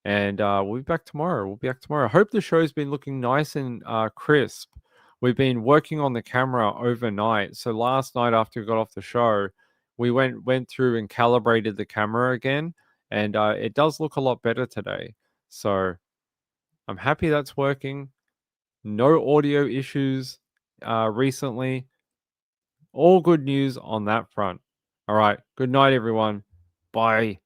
Speaker 2: And we'll be back tomorrow. I hope the show's been looking nice and crisp. We've been working on the camera overnight. So last night after we got off the show, we went through and calibrated the camera again, and it does look a lot better today. So I'm happy that's working. No audio issues recently. All good news on that front. All right. Good night, everyone. Bye.